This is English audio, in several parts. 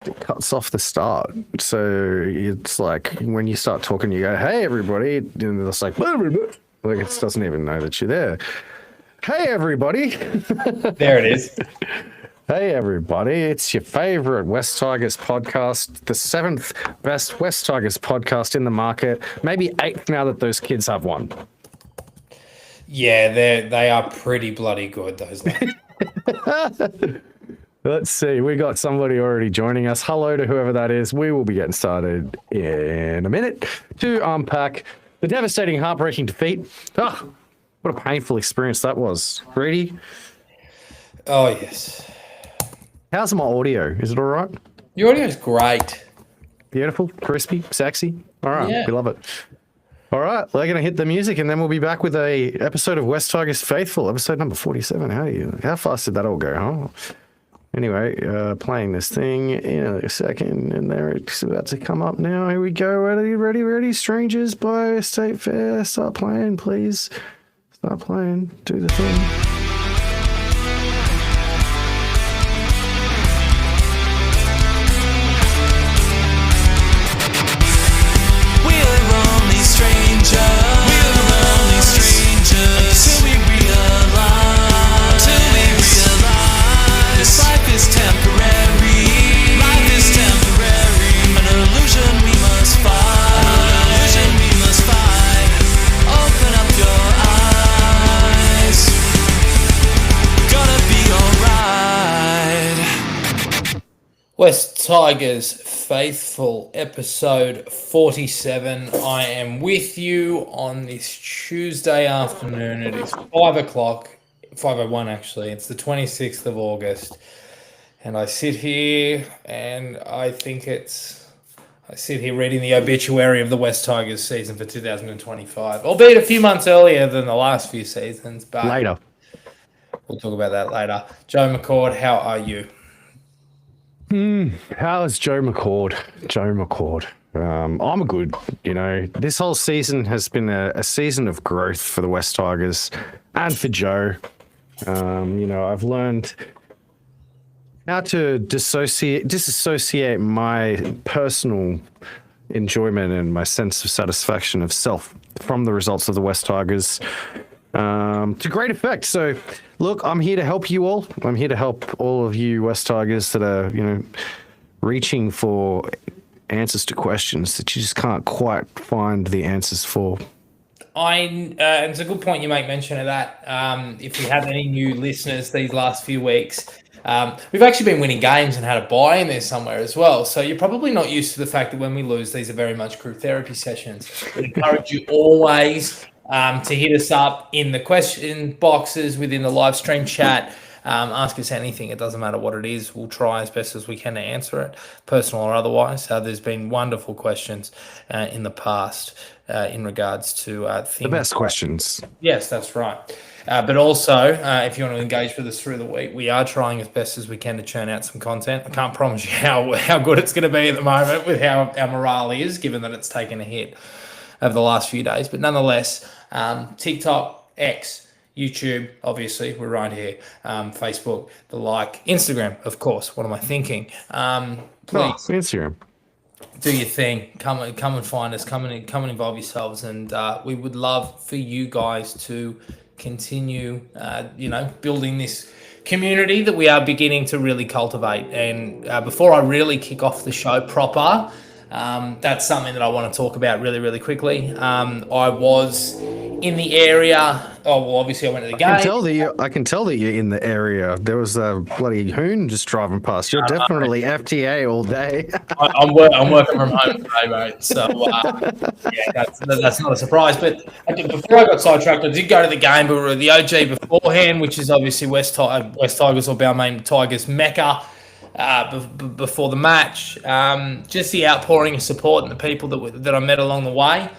it cuts off the start. So it's like when you start talking, you go, "Hey, everybody," and it's like, like it doesn't even know that you're there. Hey, everybody. There it is. Hey, everybody. It's your favorite West Tigers podcast, the seventh best West Tigers podcast in the market, maybe eighth now that those kids have one. Yeah, they are pretty bloody good, those lads. Let's see. We got somebody already joining us. Hello to whoever that is. We will be getting started in a minute to unpack the devastating, heartbreaking defeat. Oh, what a painful experience that was. Reedie, Oh, yes. how's my audio? Is it all right? Your audio's great. Beautiful, crispy, sexy. All right, Yeah. we love it. All right, we're going to hit the music and then we'll be back with a episode of West Tigers Faithful, episode number 47. How fast did that all go, huh? Anyway, playing this thing in a second, and there it's about to come up now. Here we go. Ready, strangers by State Fair. Start playing, please. Start playing. Do the thing. We're only strangers till we realize life is temporary. An illusion we must fight. Open up your eyes. We're gonna be alright. West Tigers Faithful, episode 47. I am with you on this Tuesday afternoon. It is 5 o'clock, 5:01 actually. It's the 26th of August. And I sit here and I sit here reading the obituary of the West Tigers season for 2025, albeit a few months earlier than the last few seasons. But Later. we'll talk about that later. Joe McCord, how are you? How's Joe McCord? I'm good. This whole season has been a season of growth for the West Tigers and for Joe. I've learned how to disassociate my personal enjoyment and my sense of satisfaction of self from the results of the West Tigers to great effect. So, look, I'm here to help you all. I'm here to help all of you West Tigers that are, reaching for answers to questions that you just can't quite find the answers for. And it's a good point you make mention of that. If we have any new listeners these last few weeks, we've actually been winning games and had a buy in there somewhere as well. So you're probably not used to the fact that when we lose, these are very much group therapy sessions. We encourage you always to hit us up in the question boxes within the live stream chat. Ask us anything. It doesn't matter what it is. We'll try as best as we can to answer it, personal or otherwise. There's been wonderful questions in the past in regards to things. The best questions. Yes, that's right. But also, if you want to engage with us through the week, we are trying as best as we can to churn out some content. I can't promise you how good it's going to be at the moment with how our morale is, given that it's taken a hit over the last few days. But nonetheless, TikTok, X, YouTube, obviously, we're right here. Facebook, the like, Instagram, of course. What am I thinking? Please Instagram. do your thing. Come and find us. Come and involve yourselves, and we would love for you guys to continue, building this community that we are beginning to really cultivate. And before I really kick off the show proper, that's something that I want to talk about really, really quickly. I was in the area. Oh, well, obviously I went to the game. I can tell that you're in the area. There was a bloody hoon just driving past. You're definitely FTA all day. I'm working from home today, mate. So that's not a surprise. But before I got sidetracked, I did go to the game, but we were at the OG beforehand, which is obviously West Tigers or Balmain Tigers Mecca. Before the match, just the outpouring of support and the people that I met along the way.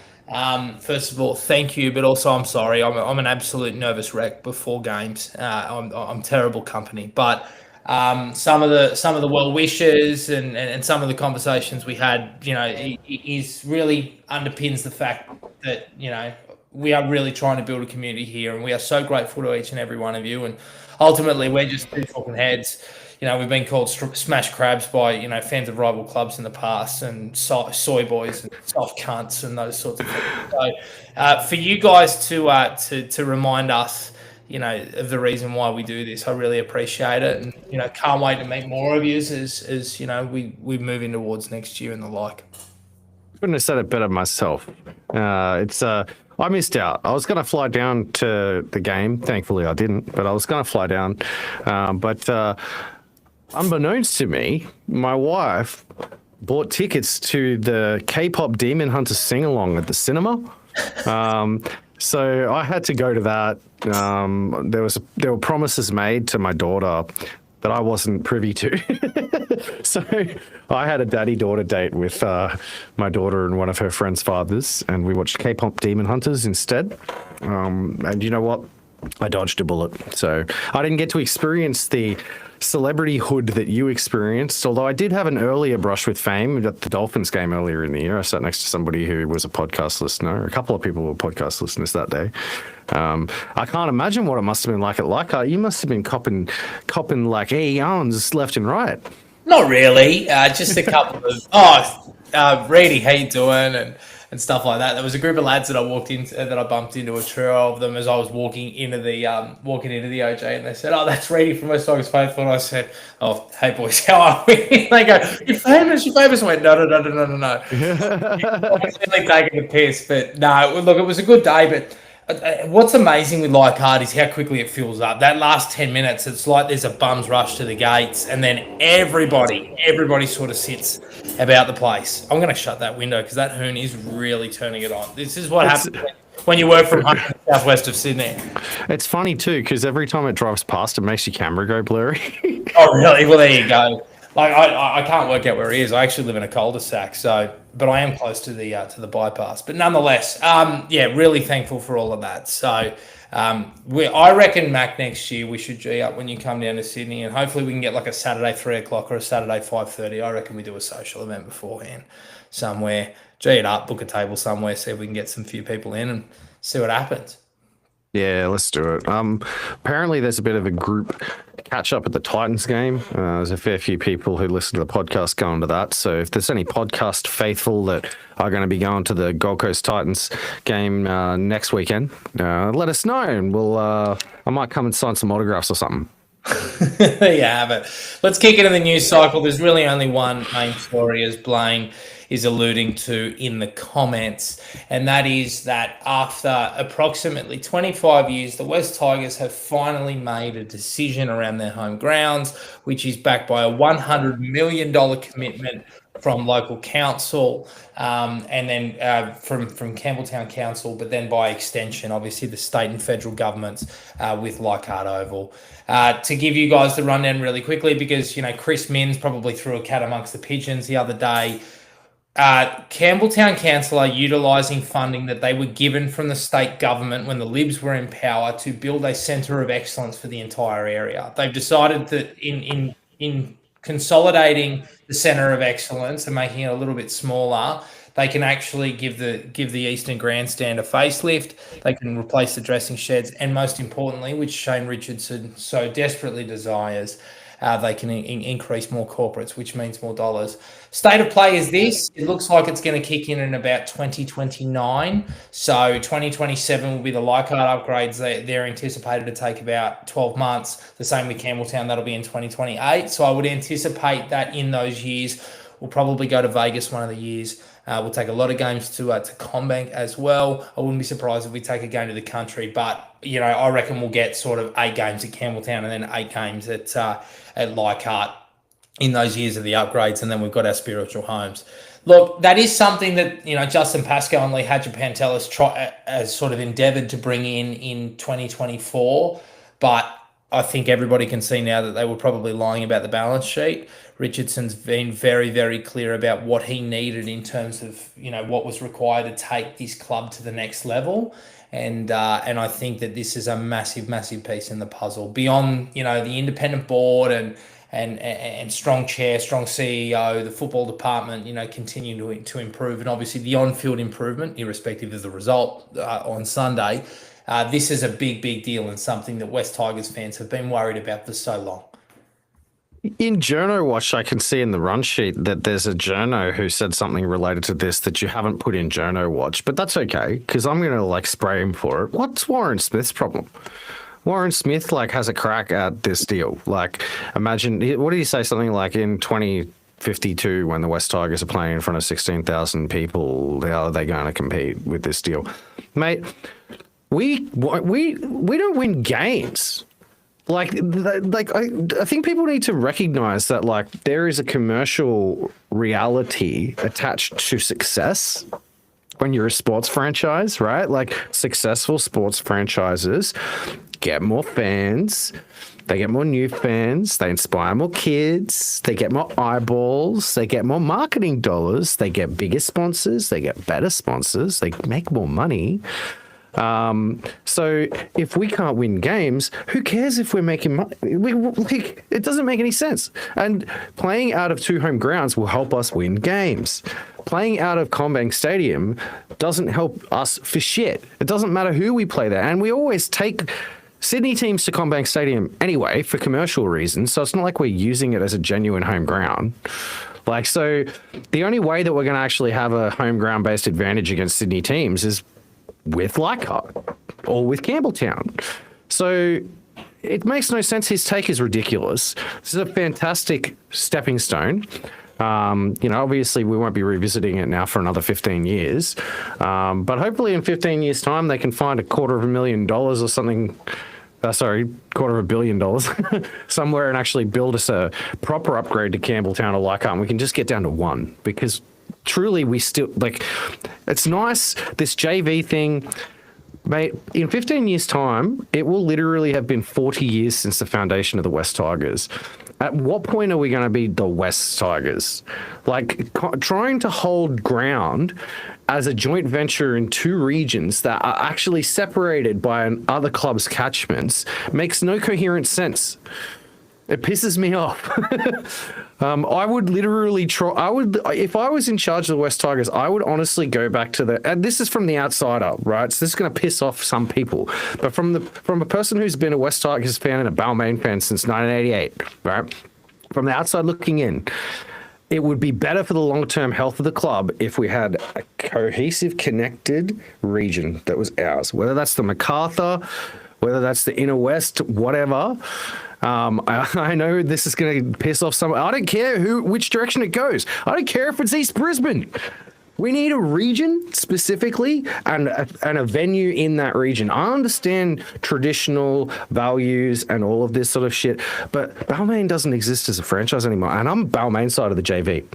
First of all, thank you, but also I'm sorry. I'm an absolute nervous wreck before games. I'm terrible company, but some of the well wishes and some of the conversations we had, is really underpins the fact that we are really trying to build a community here, and we are so grateful to each and every one of you. And ultimately, we're just two talking heads we've been called smash crabs by, fans of rival clubs in the past, and soy boys and soft cunts and those sorts of things. So for you guys to remind us, of the reason why we do this, I really appreciate it. And, can't wait to meet more of you as we move in towards next year and the like. Couldn't have said it better myself. I missed out. I was going to fly down to the game. Thankfully, I didn't, but I was going to fly down. But unbeknownst to me, my wife bought tickets to the K-pop Demon Hunter sing-along at the cinema. So I had to go to that. There were promises made to my daughter that I wasn't privy to. So I had a daddy-daughter date with my daughter and one of her friends' fathers, and we watched K-pop Demon Hunters instead. And you know what? I dodged a bullet. So I didn't get to experience the celebrity hood that you experienced, although I did have an earlier brush with fame at the Dolphins game earlier in the year. I sat next to somebody who was a podcast listener. A couple of people were podcast listeners that day. I can't imagine what it must have been like at Leichhardt. You must have been copping like eons left and right. Not really. Just a couple of Reedie, how you doing? And stuff like that. There was a group of lads that I bumped into, a trio of them, as I was walking into the OJ, and they said, "Oh, that's Reedie from West Tigers Faithful." And I said, "Oh, hey boys, how are we?" They go, "You're famous." I went, "No." I'm really taking the piss, but no. Look, it was a good day, but. What's amazing with Leichhardt is how quickly it fills up. That last 10 minutes, it's like there's a bum's rush to the gates, and then everybody sort of sits about the place. I'm going to shut that window because that hoon is really turning it on. This is what happens when you work from home in the southwest of Sydney. It's funny too because every time it drives past, it makes your camera go blurry. Oh, really? Well, there you go. Like I can't work out where he is. I actually live in a cul-de-sac, but I am close to the bypass. But nonetheless, really thankful for all of that. So I reckon, Mac, next year we should G up when you come down to Sydney, and hopefully we can get like a Saturday 3:00 or a Saturday 5:30. I reckon we do a social event beforehand somewhere. G it up, book a table somewhere, see if we can get some few people in and see what happens. Yeah, let's do it. Apparently there's a bit of a group catch up at the Titans game. There's a fair few people who listen to the podcast going to that. So if there's any podcast faithful that are going to be going to the Gold Coast Titans game next weekend, let us know, and I might come and sign some autographs or something. There you have it. Let's kick into the news cycle. There's really only one main story, as Blaine is alluding to in the comments, and that is that after approximately 25 years, the West Tigers have finally made a decision around their home grounds, which is backed by a $100 million commitment from local council, and then from Campbelltown Council, but then by extension, obviously, the state and federal governments with Leichhardt Oval. To give you guys the rundown really quickly, because, Chris Minns probably threw a cat amongst the pigeons the other day. Campbelltown Council are utilising funding that they were given from the state government when the Libs were in power to build a centre of excellence for the entire area. They've decided that in consolidating the centre of excellence and making it a little bit smaller, they can actually give the Eastern Grandstand a facelift. They can replace the dressing sheds, and most importantly, which Shane Richardson so desperately desires, they can increase more corporates, which means more dollars. State of play is this. It looks like it's going to kick in about 2029. So 2027 will be the Leichhardt upgrades. They're anticipated to take about 12 months. The same with Campbelltown. That'll be in 2028. So I would anticipate that in those years, we'll probably go to Vegas one of the years. We'll take a lot of games to Combank as well. I wouldn't be surprised if we take a game to the country, but I reckon we'll get sort of 8 games at Campbelltown and then 8 games at Leichhardt in those years of the upgrades, and then we've got our spiritual homes. Look, that is something that Justin Pascoe and Lee Hadjipantelis has sort of endeavoured to bring in 2024, but I think everybody can see now that they were probably lying about the balance sheet. Richardson's been very, very clear about what he needed in terms of what was required to take this club to the next level, and I think that this is a massive, massive piece in the puzzle. Beyond the independent board and strong chair, strong CEO, the football department continue to improve, and obviously the on-field improvement, irrespective of the result on Sunday. This is a big, big deal and something that West Tigers fans have been worried about for so long. In Journo Watch, I can see in the run sheet that there's a journo who said something related to this that you haven't put in Journo Watch, but that's okay because I'm gonna like spray him for it. What's Warren Smith's problem? Warren Smith like has a crack at this deal. Like, imagine what did he say? Something like in 2052, when the West Tigers are playing in front of 16,000 people, how are they going to compete with this deal, mate? We don't win games. I think people need to recognize that like there is a commercial reality attached to success when you're a sports franchise, right? Like successful sports franchises get more fans, they get more new fans, they inspire more kids, they get more eyeballs, they get more marketing dollars, they get bigger sponsors, they get better sponsors, they make more money. So if we can't win games, who cares if we're making money? It doesn't make any sense. And playing out of two home grounds will help us win games. Playing out of CommBank Stadium doesn't help us for shit. It doesn't matter who we play there. And we always take Sydney teams to CommBank Stadium anyway for commercial reasons. So it's not like we're using it as a genuine home ground. Like, so the only way that we're going to actually have a home ground based advantage against Sydney teams is with Leichhardt or with Campbelltown. So it makes no sense. His take is ridiculous. This is a fantastic stepping stone. Obviously we won't be revisiting it now for another 15 years. But hopefully in 15 years' time, they can find $250,000 or something. $250 million somewhere and actually build us a proper upgrade to Campbelltown or Leichhardt. And we can just get down to one because truly we still like, it's nice. This JV thing, mate, in 15 years' time, it will literally have been 40 years since the foundation of the West Tigers. At what point are we going to be the West Tigers? Like trying to hold ground as a joint venture in two regions that are actually separated by other club's catchments makes no coherent sense. It pisses me off. I would literally try. If I was in charge of the West Tigers, I would honestly go back to and this is from the outsider, right? So this is going to piss off some people, but from a person who's been a West Tigers fan and a Balmain fan since 1988, right? From the outside looking in, it would be better for the long-term health of the club if we had a cohesive, connected region that was ours, whether that's the MacArthur, whether that's the Inner West, whatever. I know this is going to piss off some. I don't care which direction it goes. I don't care if it's East Brisbane. We need a region specifically and a venue in that region. I understand traditional values and all of this sort of shit, but Balmain doesn't exist as a franchise anymore. And I'm Balmain side of the JV.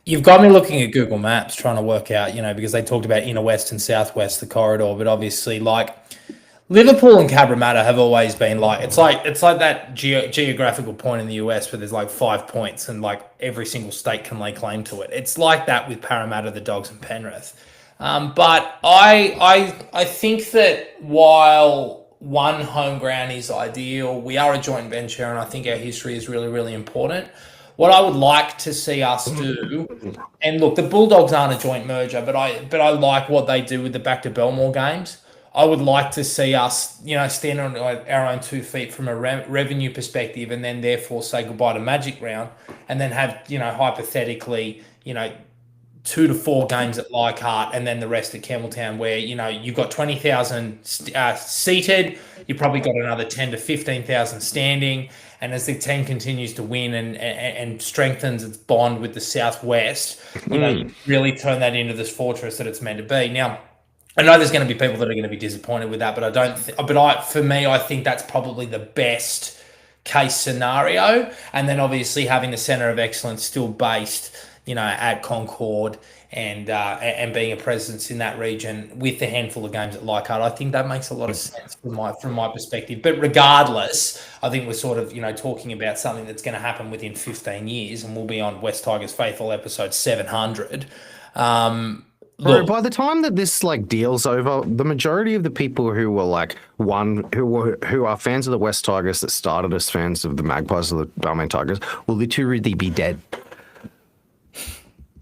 You've got me looking at Google Maps trying to work out, because they talked about Inner West and Southwest, the corridor, but obviously like Liverpool and Cabramatta have always been like it's like that geographical point in the US where there's like 5 points and like every single state can lay claim to it. It's like that with Parramatta, the Dogs, and Penrith. But I think that while one home ground is ideal, we are a joint venture, and I think our history is really, really important. What I would like to see us do, and look, the Bulldogs aren't a joint merger, but I like what they do with the back to Belmore games. I would like to see us, stand on our own 2 feet from a revenue perspective, and then therefore say goodbye to Magic Round, and then have, hypothetically, 2 to 4 games at Leichhardt, and then the rest at Campbelltown, where you've got 20,000 seated, you've probably got another 10 to 15,000 standing, and as the team continues to win and strengthens its bond with the Southwest, you really turn that into this fortress that it's meant to be. Now, I know there's going to be people that are going to be disappointed with that, but I think that's probably the best case scenario. And then obviously having the centre of excellence still based, at Concord and being a presence in that region with the handful of games at Leichhardt, I think that makes a lot of sense from my perspective. But regardless, I think we're sort of, talking about something that's going to happen within 15 years, and we'll be on West Tigers Faithful episode 700. Bro, by the time that this deal's over, the majority of the people who were who are fans of the West Tigers that started as fans of the Magpies or the Balmain Tigers will literally be dead.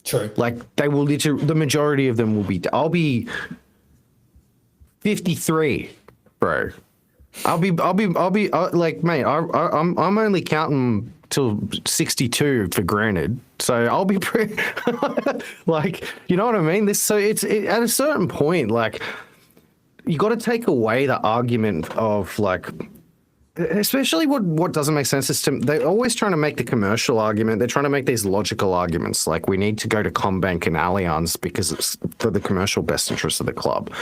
True. They will literally, the majority of them will be. I'll be 53, bro. Like, mate, I'm only counting till 62 for granted. So I'll be pretty, like, you know what I mean? At a certain point, like, you got to take away the argument of like, especially what doesn't make sense is they're always trying to make the commercial argument. They're trying to make these logical arguments like we need to go to Combank and Allianz because it's for the commercial best interest of the club.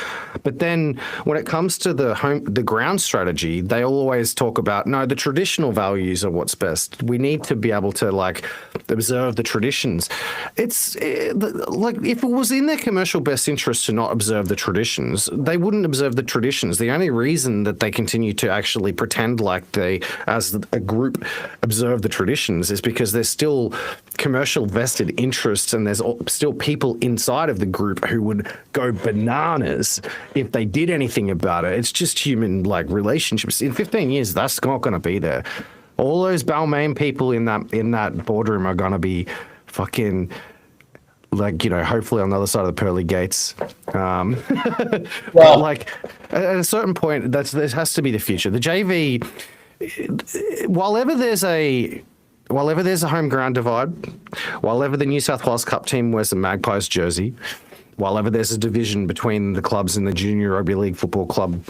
But then when it comes to the ground strategy, they always talk about, no, the traditional values are what's best. We need to be able to like observe the traditions. Like if it was in their commercial best interest to not observe the traditions, they wouldn't observe the traditions. The only reason that they continue to actually pretend like they, as a group, observe the traditions is because there's still commercial vested interests and there's still people inside of the group who would go bananas if they did anything about it. It's just human like relationships. In 15 years, that's not going to be there. All those Balmain people in that boardroom are going to be fucking, like, you know, hopefully on the other side of the pearly gates. Well, like at a certain point, there has to be the future. The JV, while ever there's a home ground divide, while ever the New South Wales Cup team wears the Magpies jersey, while ever there's a division between the clubs in the Junior Rugby League Football Club,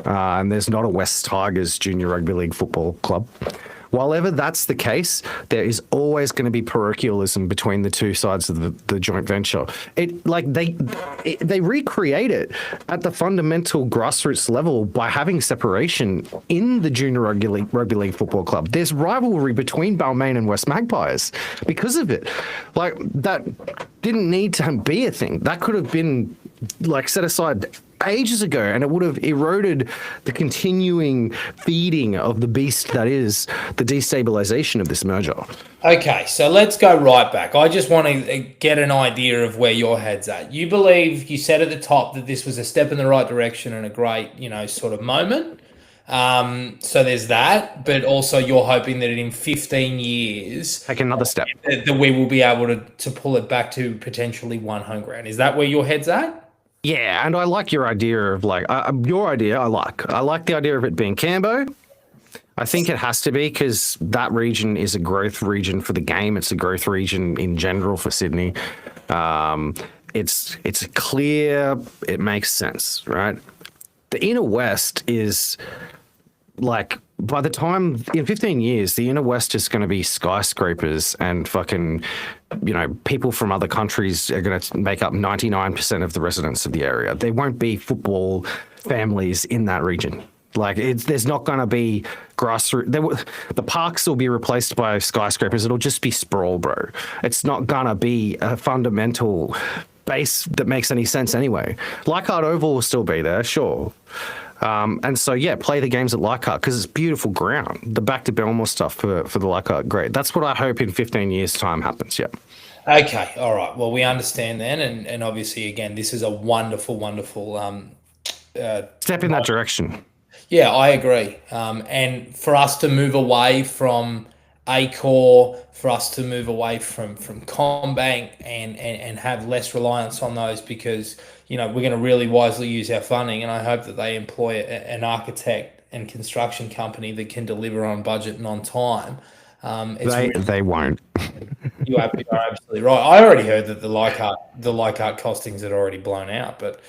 and there's not a West Tigers Junior Rugby League Football Club. While ever that's the case, there is always going to be parochialism between the two sides of the joint venture. They recreate it at the fundamental grassroots level by having separation in the Junior Rugby League Football Club. There's rivalry between Balmain and West Magpies because of it. Like, that didn't need to be a thing. That could have been like set aside ages ago, and it would have eroded the continuing feeding of the beast that is the destabilization of this merger. Okay, so let's go right back. I just want to get an idea of where your head's at. You believe, you said at the top that this was a step in the right direction and a great, you know, sort of moment. So there's that, but also you're hoping that in 15 years, take another step, that we will be able to pull it back to potentially one home ground. Is that where your head's at? Yeah, and I like your idea of like your idea. I like the idea of it being Cambo. I think it has to be because that region is a growth region for the game. It's a growth region in general for Sydney. It's clear. It makes sense, right? The inner west is like, by the time in 15 years, the inner west is going to be skyscrapers and fucking, you know, people from other countries are going to make up 99% of the residents of the area. There won't be football families in that region. Like, there's not going to be grassroots. The parks will be replaced by skyscrapers. It'll just be sprawl, bro. It's not going to be a fundamental base that makes any sense anyway. Leichhardt Oval will still be there, sure. And so, yeah, play the games at Leichhardt because it's beautiful ground. The back to Belmore stuff for the Leichhardt, great. That's what I hope in 15 years' time happens, yeah. Okay, all right. Well, we understand then. And obviously, again, this is a wonderful, wonderful step in that direction. Yeah, I agree. And for us to move away from Accor, for us to move away from Combank and have less reliance on those because, you know, we're going to really wisely use our funding, and I hope that they employ an architect and construction company that can deliver on budget and on time. They won't. You are absolutely right. I already heard that the Leichhardt costings had already blown out, but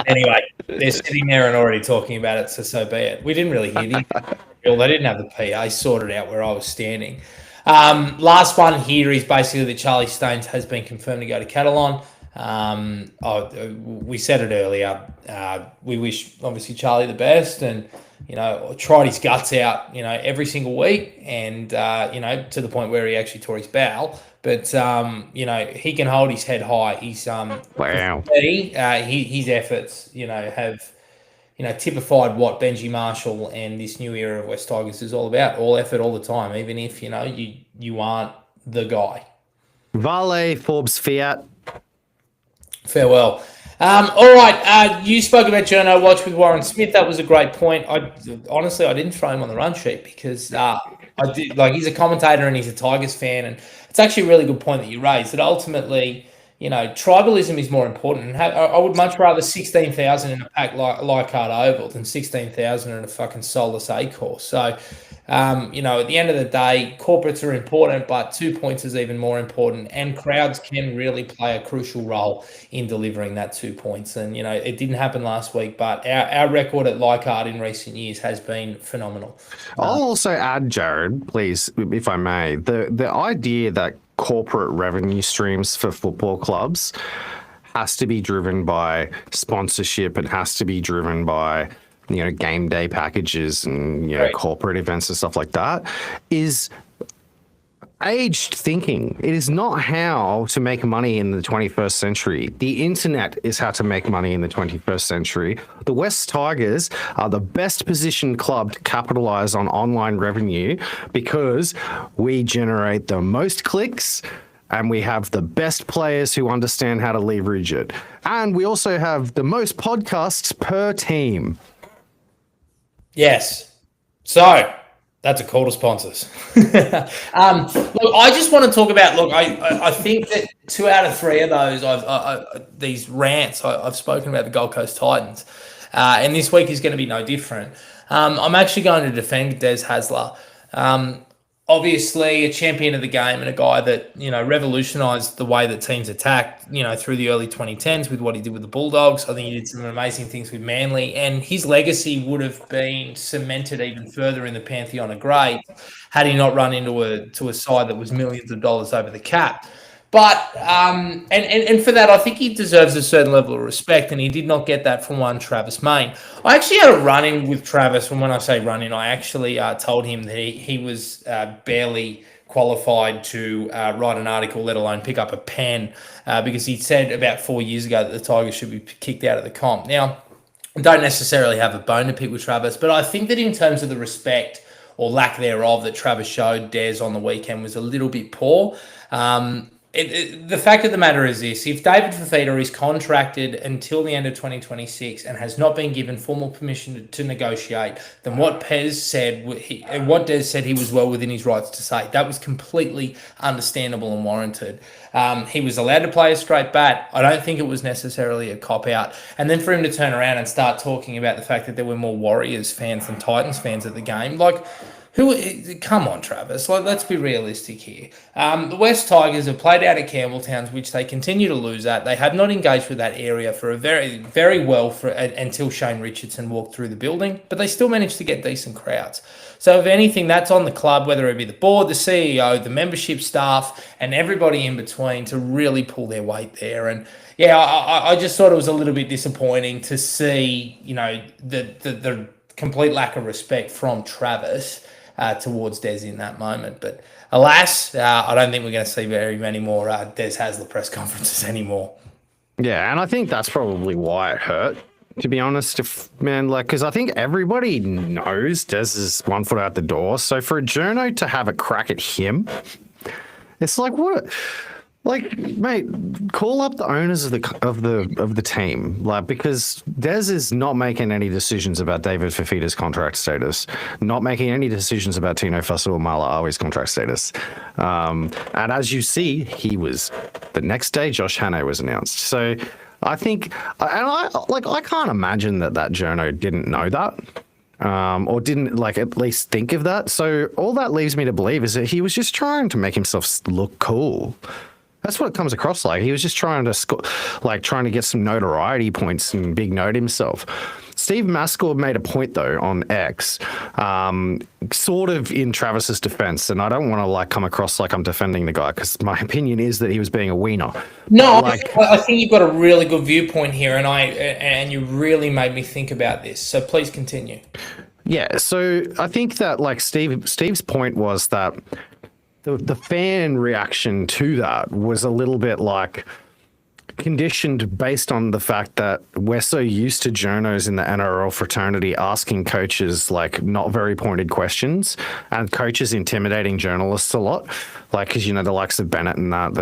anyway, they're sitting there and already talking about it, so be it. We didn't really hear the they didn't have the PA sorted out where I was standing. Last one here is basically that Charlie Stones has been confirmed to go to Catalan. We said it earlier. We wish obviously Charlie the best, and you know, tried his guts out, you know, every single week, and you know, to the point where he actually tore his bowel. But you know, he can hold his head high. He's wow. His efforts, you know, have, you know, typified what Benji Marshall and this new era of West Tigers is all about. All effort, all the time, even if, you know, you aren't the guy. Vale, Forbes, Fiat. Farewell. All right. You spoke about Journo Watch with Warren Smith. That was a great point. Honestly, I didn't throw him on the run sheet because I did, like, he's a commentator and he's a Tigers fan, and it's actually a really good point that you raised. That ultimately, tribalism is more important. And I would much rather 16,000 in a pack like Hard Oval than 16,000 in a fucking soulless A course. So, at the end of the day, corporates are important, but 2 points is even more important. And crowds can really play a crucial role in delivering that 2 points. And, it didn't happen last week, but our record at Leichhardt in recent years has been phenomenal. I'll also add, Jarrod, please, if I may, the idea that corporate revenue streams for football clubs has to be driven by sponsorship and has to be driven by game day packages and Right. corporate events and stuff like that is aged thinking. It is not how to make money in the 21st century. The internet is how to make money in the 21st century. The West Tigers are the best positioned club to capitalize on online revenue because we generate the most clicks and we have the best players who understand how to leverage it. And we also have the most podcasts per team. Yes. So that's a call to sponsors. Look, I just want to talk about. Look, I think that 2 out of 3 of those, these rants, I've spoken about the Gold Coast Titans, and this week is going to be no different. I'm actually going to defend Des Hasler. Obviously, a champion of the game and a guy that revolutionised the way that teams attacked. Through the early 2010s with what he did with the Bulldogs. I think he did some amazing things with Manly, and his legacy would have been cemented even further in the pantheon of greats had he not run into a side that was millions of dollars over the cap. But and for that, I think he deserves a certain level of respect, and he did not get that from one Travis Main. I actually had a run-in with Travis, and when I say run-in, I actually told him that he was barely qualified to write an article, let alone pick up a pen, because he said about 4 years ago that the Tigers should be kicked out of the comp. Now, I don't necessarily have a bone to pick with Travis, but I think that in terms of the respect or lack thereof that Travis showed Des on the weekend was a little bit poor. The fact of the matter is this: if David Fifita is contracted until the end of 2026 and has not been given formal permission to negotiate, then what Des said he was well within his rights to say. That was completely understandable and warranted. He was allowed to play a straight bat. I don't think it was necessarily a cop-out. And then for him to turn around and start talking about the fact that there were more Warriors fans than Titans fans at the game, come on, Travis. Let's be realistic here. The West Tigers have played out at Campbelltown, which they continue to lose at. They have not engaged with that area for a very, very well until Shane Richardson walked through the building, but they still managed to get decent crowds. So if anything, that's on the club, whether it be the board, the CEO, the membership staff, and everybody in between to really pull their weight there. And yeah, I just thought it was a little bit disappointing to see, the complete lack of respect from Travis towards Des in that moment. But alas, I don't think we're going to see very many more Des Hasler press conferences anymore. Yeah, and I think that's probably why it hurt, to be honest. Because I think everybody knows Des is 1 foot out the door. So for a journo to have a crack at him, it's like, what? Like, mate, call up the owners of the team, because Des is not making any decisions about David Fifita's contract status, not making any decisions about Tino Fa'asuamaleaui's contract status. And as you see, the next day Josh Hannay was announced. So I think, I can't imagine that journo didn't know that. Or didn't at least think of that. So all that leaves me to believe is that he was just trying to make himself look cool. That's what it comes across like. He was just trying to get some notoriety points and big note himself. Steve Maskell made a point though on X, sort of in Travis's defense, and I don't want to come across like I'm defending the guy because my opinion is that he was being a wiener. No, I think you've got a really good viewpoint here, and you really made me think about this. So please continue. Yeah, so I think that Steve's point was that the fan reaction to that was a little bit conditioned based on the fact that we're so used to journos in the NRL fraternity asking coaches like not very pointed questions, and coaches intimidating journalists a lot. Like, because, you know, the likes of Bennett and that,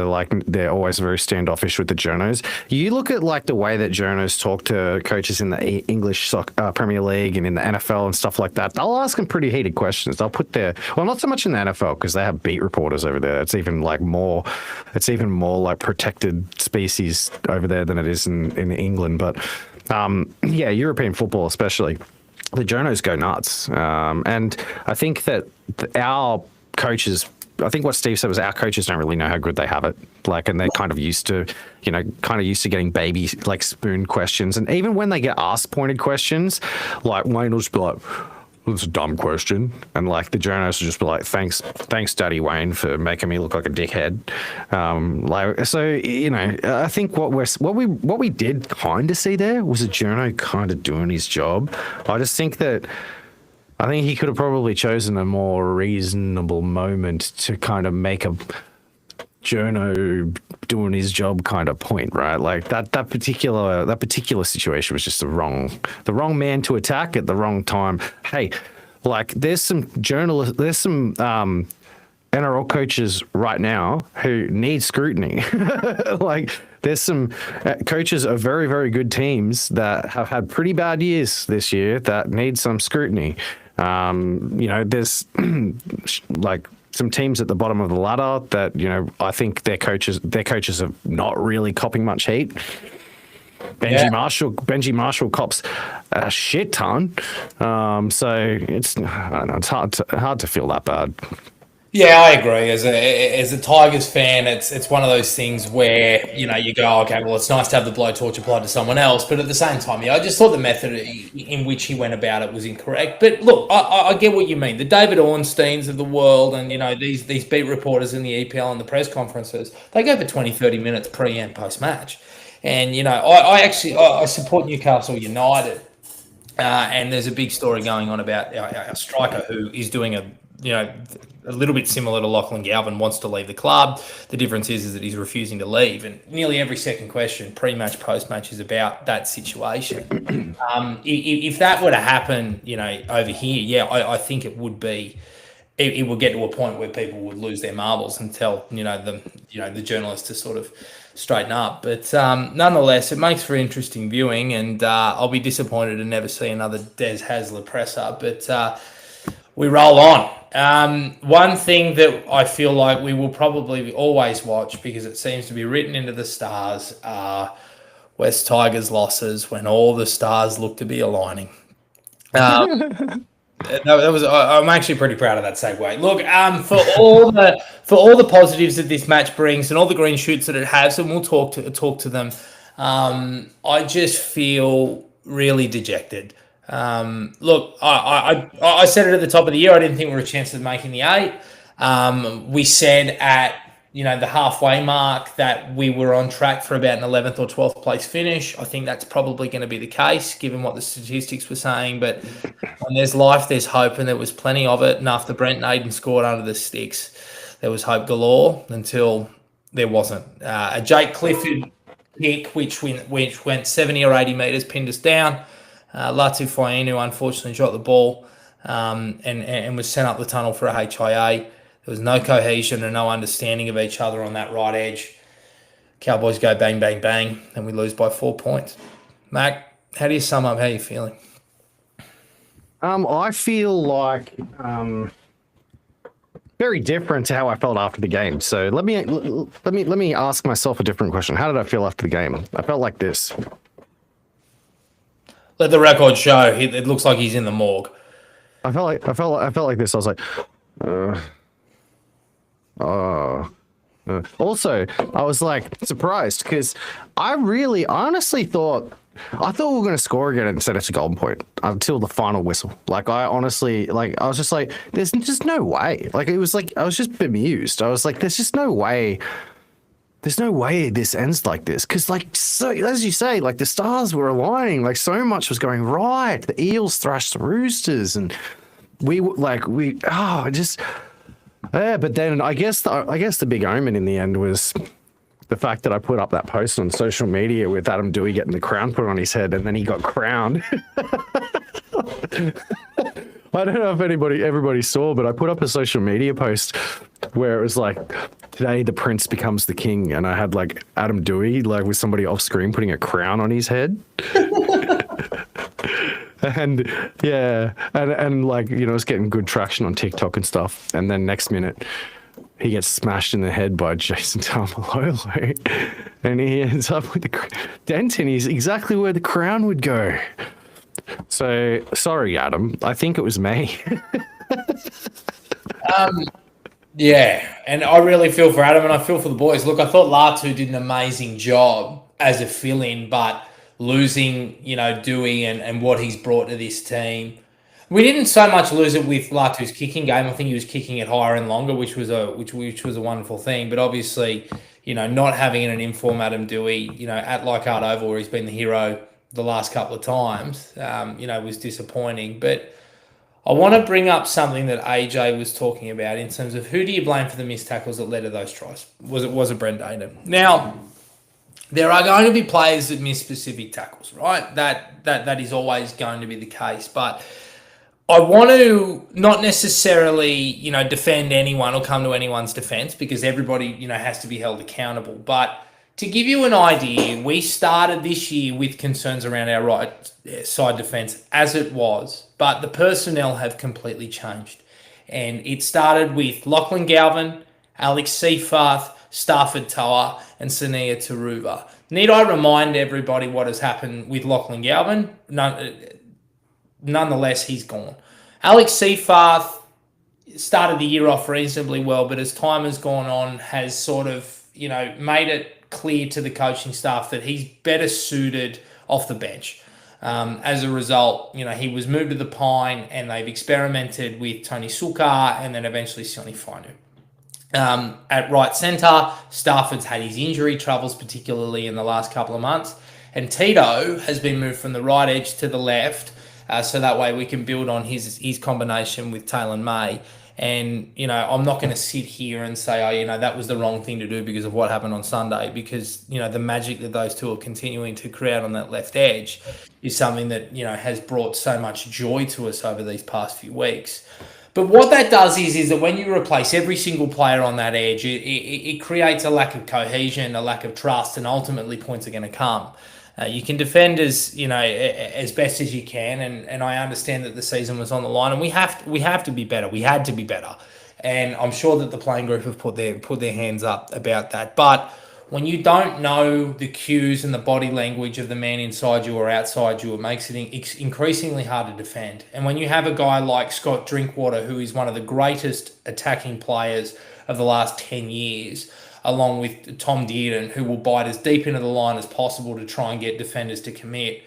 they're always very standoffish with the journos. You look at like the way that journos talk to coaches in the English Premier League and in the NFL and stuff like that. They'll ask them pretty heated questions. They'll put well, not so much in the NFL because they have beat reporters over there. It's even more like protected species over there than it is in England. But yeah, European football especially, the journos go nuts. And I think that our coaches, I think what Steve said was our coaches don't really know how good they have it. Like, and they're kind of used to getting baby, like, spoon questions. And even when they get asked pointed questions, like, Wayne will just be like, that's a dumb question. And like the journalists will just be like, thanks, Daddy Wayne, for making me look like a dickhead. So, you know, I think what we did kind of see there was a journo kind of doing his job. I think he could have probably chosen a more reasonable moment to kind of make a journo doing his job kind of point, right? Like that particular situation was just the wrong man to attack at the wrong time. Hey, like there's some NRL coaches right now who need scrutiny. Like there's some coaches of very, very good teams that have had pretty bad years this year that need some scrutiny. You know, there's like some teams at the bottom of the ladder that, you know, I think their coaches are not really copping much heat. Benji Marshall cops a shit ton. So it's, I don't know, it's hard to feel that bad. Yeah, I agree. As a Tigers fan, it's one of those things where, you know, you go, okay, well, it's nice to have the blowtorch applied to someone else, but at the same time, yeah, I just thought the method in which he went about it was incorrect. But look, I get what you mean. The David Ornsteins of the world, and you know, these beat reporters in the EPL and the press conferences, they go for 20-30 minutes pre and post match. And you know, I support Newcastle United, and there's a big story going on about our striker who is doing a little bit similar to Lachlan Galvin, wants to leave the club. The difference is that he's refusing to leave. And nearly every second question, pre-match, post-match, is about that situation. If that were to happen, you know, over here, yeah, I think it would be. It would get to a point where people would lose their marbles and tell, the journalists to sort of straighten up. But nonetheless, it makes for interesting viewing, and I'll be disappointed to never see another Des Hasler presser. But we roll on. One thing that I feel like we will probably always watch, because it seems to be written into the stars, are West Tigers losses when all the stars look to be aligning. I'm actually pretty proud of that segue. Look, for all the positives that this match brings and all the green shoots that it has, and we'll talk to them. I just feel really dejected. Look, I said it at the top of the year. I didn't think we were a chance of making the 8. We said at the halfway mark that we were on track for about an 11th or 12th place finish. I think that's probably going to be the case, given what the statistics were saying. But when there's life, there's hope, and there was plenty of it. And after Brent Naden scored under the sticks, there was hope galore until there wasn't. A Jake Clifford kick, which went 70 or 80 metres, pinned us down. Latu Fainu unfortunately dropped the ball and was sent up the tunnel for a HIA. There was no cohesion and no understanding of each other on that right edge. Cowboys go bang, bang, bang, and we lose by 4 points. Mac, how do you sum up how you're feeling? I feel like very different to how I felt after the game. So let me ask myself a different question. How did I feel after the game? I felt like this. Let the record show. It looks like he's in the morgue. I felt like this. I was like, Also, I was like surprised because I honestly thought we were going to score again and set it to golden point until the final whistle. Like I was just like, there's just no way. Like it was like I was just bemused. I was like, there's just no way. There's no way this ends like this, because so as you say, like the stars were aligning, like so much was going right. The Eels thrashed the Roosters, and but then I guess the big omen in the end was the fact that I put up that post on social media with Adam Dewey getting the crown put on his head, and then he got crowned. I don't know if everybody saw, but I put up a social media post where it was like, today the prince becomes the king, and I had like Adam Dewey like with somebody off screen putting a crown on his head. And yeah, and like, you know, it's getting good traction on TikTok and stuff. And then next minute, he gets smashed in the head by Jason Tamalolo, and he ends up with the dent in his exactly where the crown would go. So sorry, Adam. I think it was me. Yeah, and I really feel for Adam, and I feel for the boys. Look, I thought Latu did an amazing job as a fill-in, but losing, you know, Dewey and what he's brought to this team. We didn't so much lose it with Latu's kicking game. I think he was kicking it higher and longer, which was a wonderful thing. But obviously, you know, not having an informed Adam Dewey, you know, at Leichhardt Oval where he's been the hero the last couple of times, you know, was disappointing. But I want to bring up something that AJ was talking about in terms of who do you blame for the missed tackles that led to those tries? Was it Brent Aiden? Now, there are going to be players that miss specific tackles, right? That is always going to be the case. But I want to not necessarily, you know, defend anyone or come to anyone's defense, because everybody, you know, has to be held accountable. But to give you an idea, we started this year with concerns around our right side defense as it was, but the personnel have completely changed. And it started with Lachlan Galvin, Alex Seyfarth, Stafford Toa, and Sania Taruva. Need I remind everybody what has happened with Lachlan Galvin? Nonetheless, he's gone. Alex Seyfarth started the year off reasonably well, but as time has gone on, has sort of, you know, made it clear to the coaching staff that he's better suited off the bench. As a result, you know, he was moved to the Pine, and they've experimented with Tony Sukar and then eventually Sione Fainu. At right centre, Stafford's had his injury troubles, particularly in the last couple of months, and Tito has been moved from the right edge to the left, so that way we can build on his combination with Taylor May. And, you know, I'm not going to sit here and say, oh, you know, that was the wrong thing to do because of what happened on Sunday, because, you know, the magic that those two are continuing to create on that left edge is something that, you know, has brought so much joy to us over these past few weeks. But what that does is that when you replace every single player on that edge, it creates a lack of cohesion, a lack of trust, and ultimately points are going to come. You can defend as, you know, as best as you can, and I understand that the season was on the line, and we have to be better. We had to be better, and I'm sure that the playing group have put their hands up about that. But when you don't know the cues and the body language of the man inside you or outside you, it makes it increasingly hard to defend. And when you have a guy like Scott Drinkwater, who is one of the greatest attacking players of the last 10 years, along with Tom Dearden, who will bite as deep into the line as possible to try and get defenders to commit,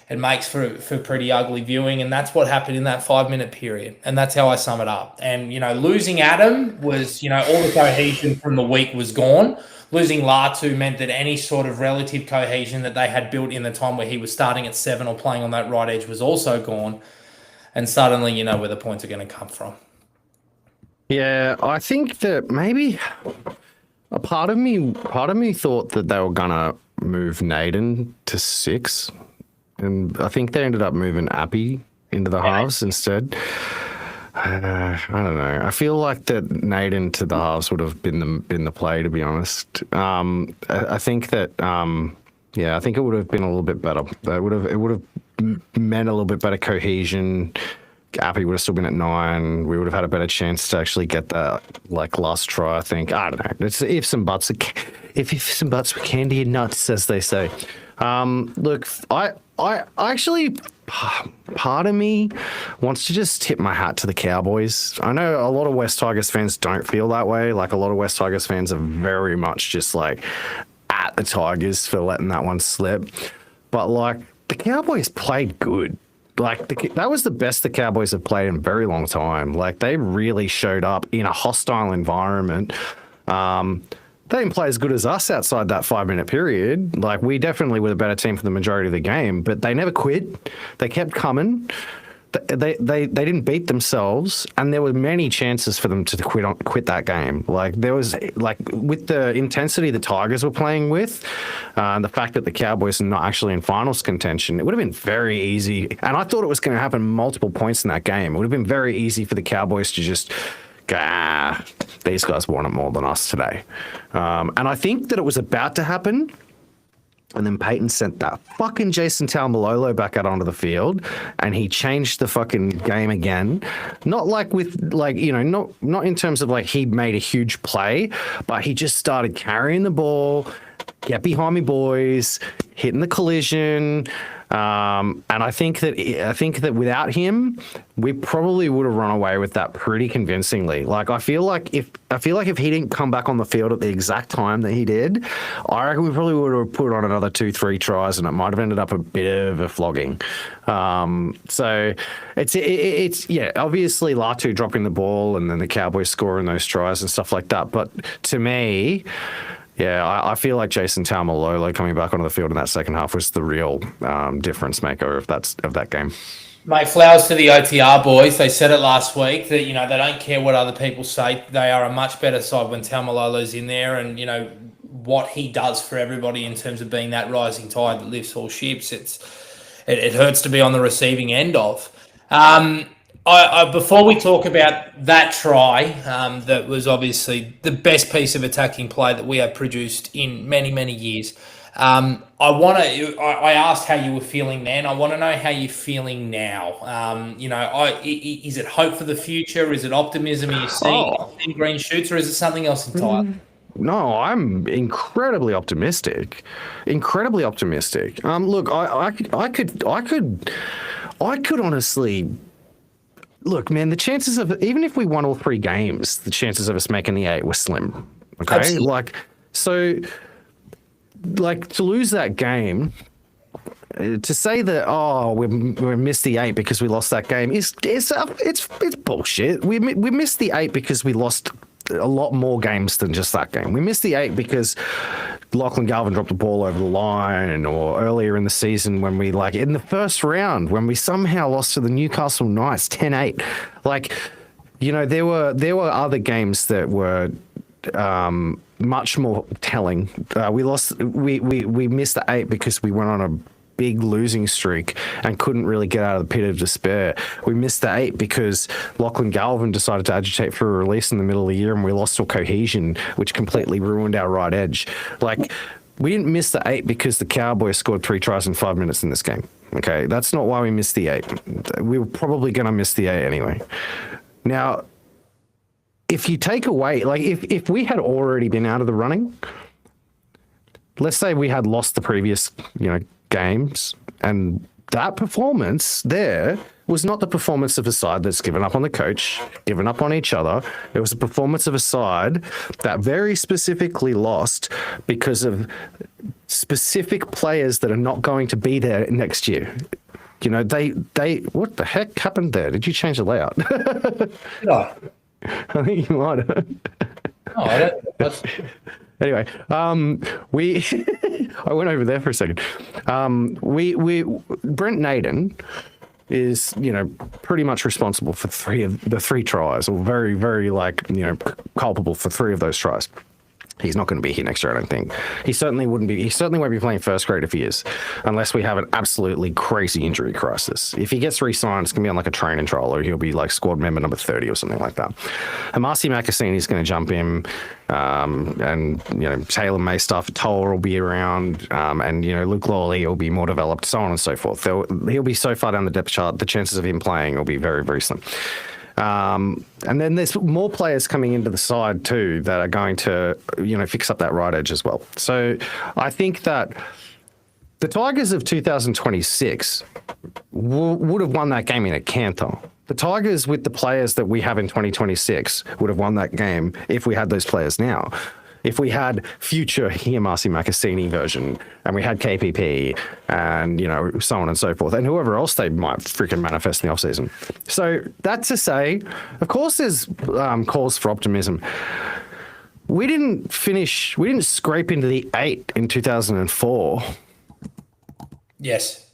it makes for pretty ugly viewing. And that's what happened in that 5-minute period. And that's how I sum it up. And, you know, losing Adam was, you know, all the cohesion from the week was gone. Losing Latu meant that any sort of relative cohesion that they had built in the time where he was starting at 7 or playing on that right edge was also gone. And suddenly, you know where the points are going to come from. Yeah, I think that maybe a part of me thought that they were gonna move Naden to 6, and I think they ended up moving Appy into the halves instead. I don't know. I feel like that Naden to the halves would have been the play, to be honest. I think that I think it would have been a little bit better. It would have meant a little bit better cohesion. Appy would have still been at 9. We would have had a better chance to actually get that like last try. I think. I don't know. It's ifs and buts. If some buts were candy and nuts, as they say. Look, I actually, part of me wants to just tip my hat to the Cowboys. I know a lot of West Tigers fans don't feel that way. Like a lot of West Tigers fans are very much just like at the Tigers for letting that one slip. But like the Cowboys played good. Like that was the best the Cowboys have played in a very long time. Like they really showed up in a hostile environment. They didn't play as good as us outside that 5-minute period. Like we definitely were the better team for the majority of the game, but they never quit. They kept coming. they didn't beat themselves, and there were many chances for them to quit that game. Like there was with the intensity the Tigers were playing with, and the fact that the Cowboys are not actually in finals contention, it would have been very easy. And I thought it was going to happen multiple points in that game. It would have been very easy for the Cowboys to just go, these guys want it more than us today. And I think that it was about to happen. And then Peyton sent that fucking Jason Taumalolo back out onto the field, and he changed the fucking game again. Not like with not in terms of like he made a huge play, but he just started carrying the ball, get behind me, boys, hitting the collision. And I think that without him, we probably would have run away with that pretty convincingly. Like I feel like if he didn't come back on the field at the exact time that he did, I reckon we probably would have put on another 2-3 tries, and it might have ended up a bit of a flogging. So it's obviously Latu dropping the ball and then the Cowboys scoring those tries and stuff like that. But to me, yeah, I feel like Jason Taumalolo coming back onto the field in that second half was the real difference maker of that game. Mate, flowers to the OTR boys. They said it last week that, they don't care what other people say. They are a much better side when Taumalolo's in there, and, what he does for everybody in terms of being that rising tide that lifts all ships. It hurts to be on the receiving end of. Before we talk about that try, that was obviously the best piece of attacking play that we have produced in many, many years. I asked how you were feeling then. I want to know how you're feeling now. Is it hope for the future? Is it optimism? Are you seeing green shoots, or is it something else entirely? No, I'm incredibly optimistic. Incredibly optimistic. Look, I could honestly. Look, man, the chances of, even if we won all 3 games, the chances of us making the 8 were slim. Okay? Absolutely. To lose that game, to say that, we missed the 8 because we lost that game, it's bullshit. We missed the 8 because we lost a lot more games than just that game. We missed the 8 because Lachlan Galvin dropped the ball over the line, or earlier in the season when we, in the first round, when we somehow lost to the Newcastle Knights 10-8. There were other games that were much more telling. We missed the 8 because we went on a big losing streak and couldn't really get out of the pit of despair. We missed the 8 because Lachlan Galvin decided to agitate for a release in the middle of the year, and we lost to cohesion, which completely ruined our right edge. We didn't miss the 8 because the Cowboys scored 3 tries in 5 minutes in this game. Okay, that's not why we missed the 8. We were probably going to miss the 8 anyway. Now, if you take away, if we had already been out of the running, let's say we had lost the previous, games, and that performance there was not the performance of a side that's given up on the coach, given up on each other. It was a performance of a side that very specifically lost because of specific players that are not going to be there next year. They what the heck happened there? Did you change the layout? Did I? I think you might have. Oh, I don't. Anyway, I went over there for a second. Brent Naden is, pretty much responsible for 3 of the 3 tries, or very, very culpable for 3 of those tries. He's not going to be here next year, I don't think. He certainly won't be playing first grade if he is, unless we have an absolutely crazy injury crisis. If he gets re-signed, it's going to be on a training trial, or he'll be squad member number 30 or something like that. Amasi Makasini is going to jump in, and Taylor may stuff. Toller will be around, and Luke Lawley will be more developed, so on and so forth. He'll be so far down the depth chart, the chances of him playing will be very, very slim. And then there's more players coming into the side too that are going to, fix up that right edge as well. So I think that the Tigers of 2026 would have won that game in a canter. The Tigers with the players that we have in 2026 would have won that game if we had those players now. If we had future Hiamasi Makasini version, and we had KPP, and so on and so forth, and whoever else they might freaking manifest in the offseason. So that's to say, of course, there's cause for optimism. We didn't scrape into the 8 in 2004. Yes.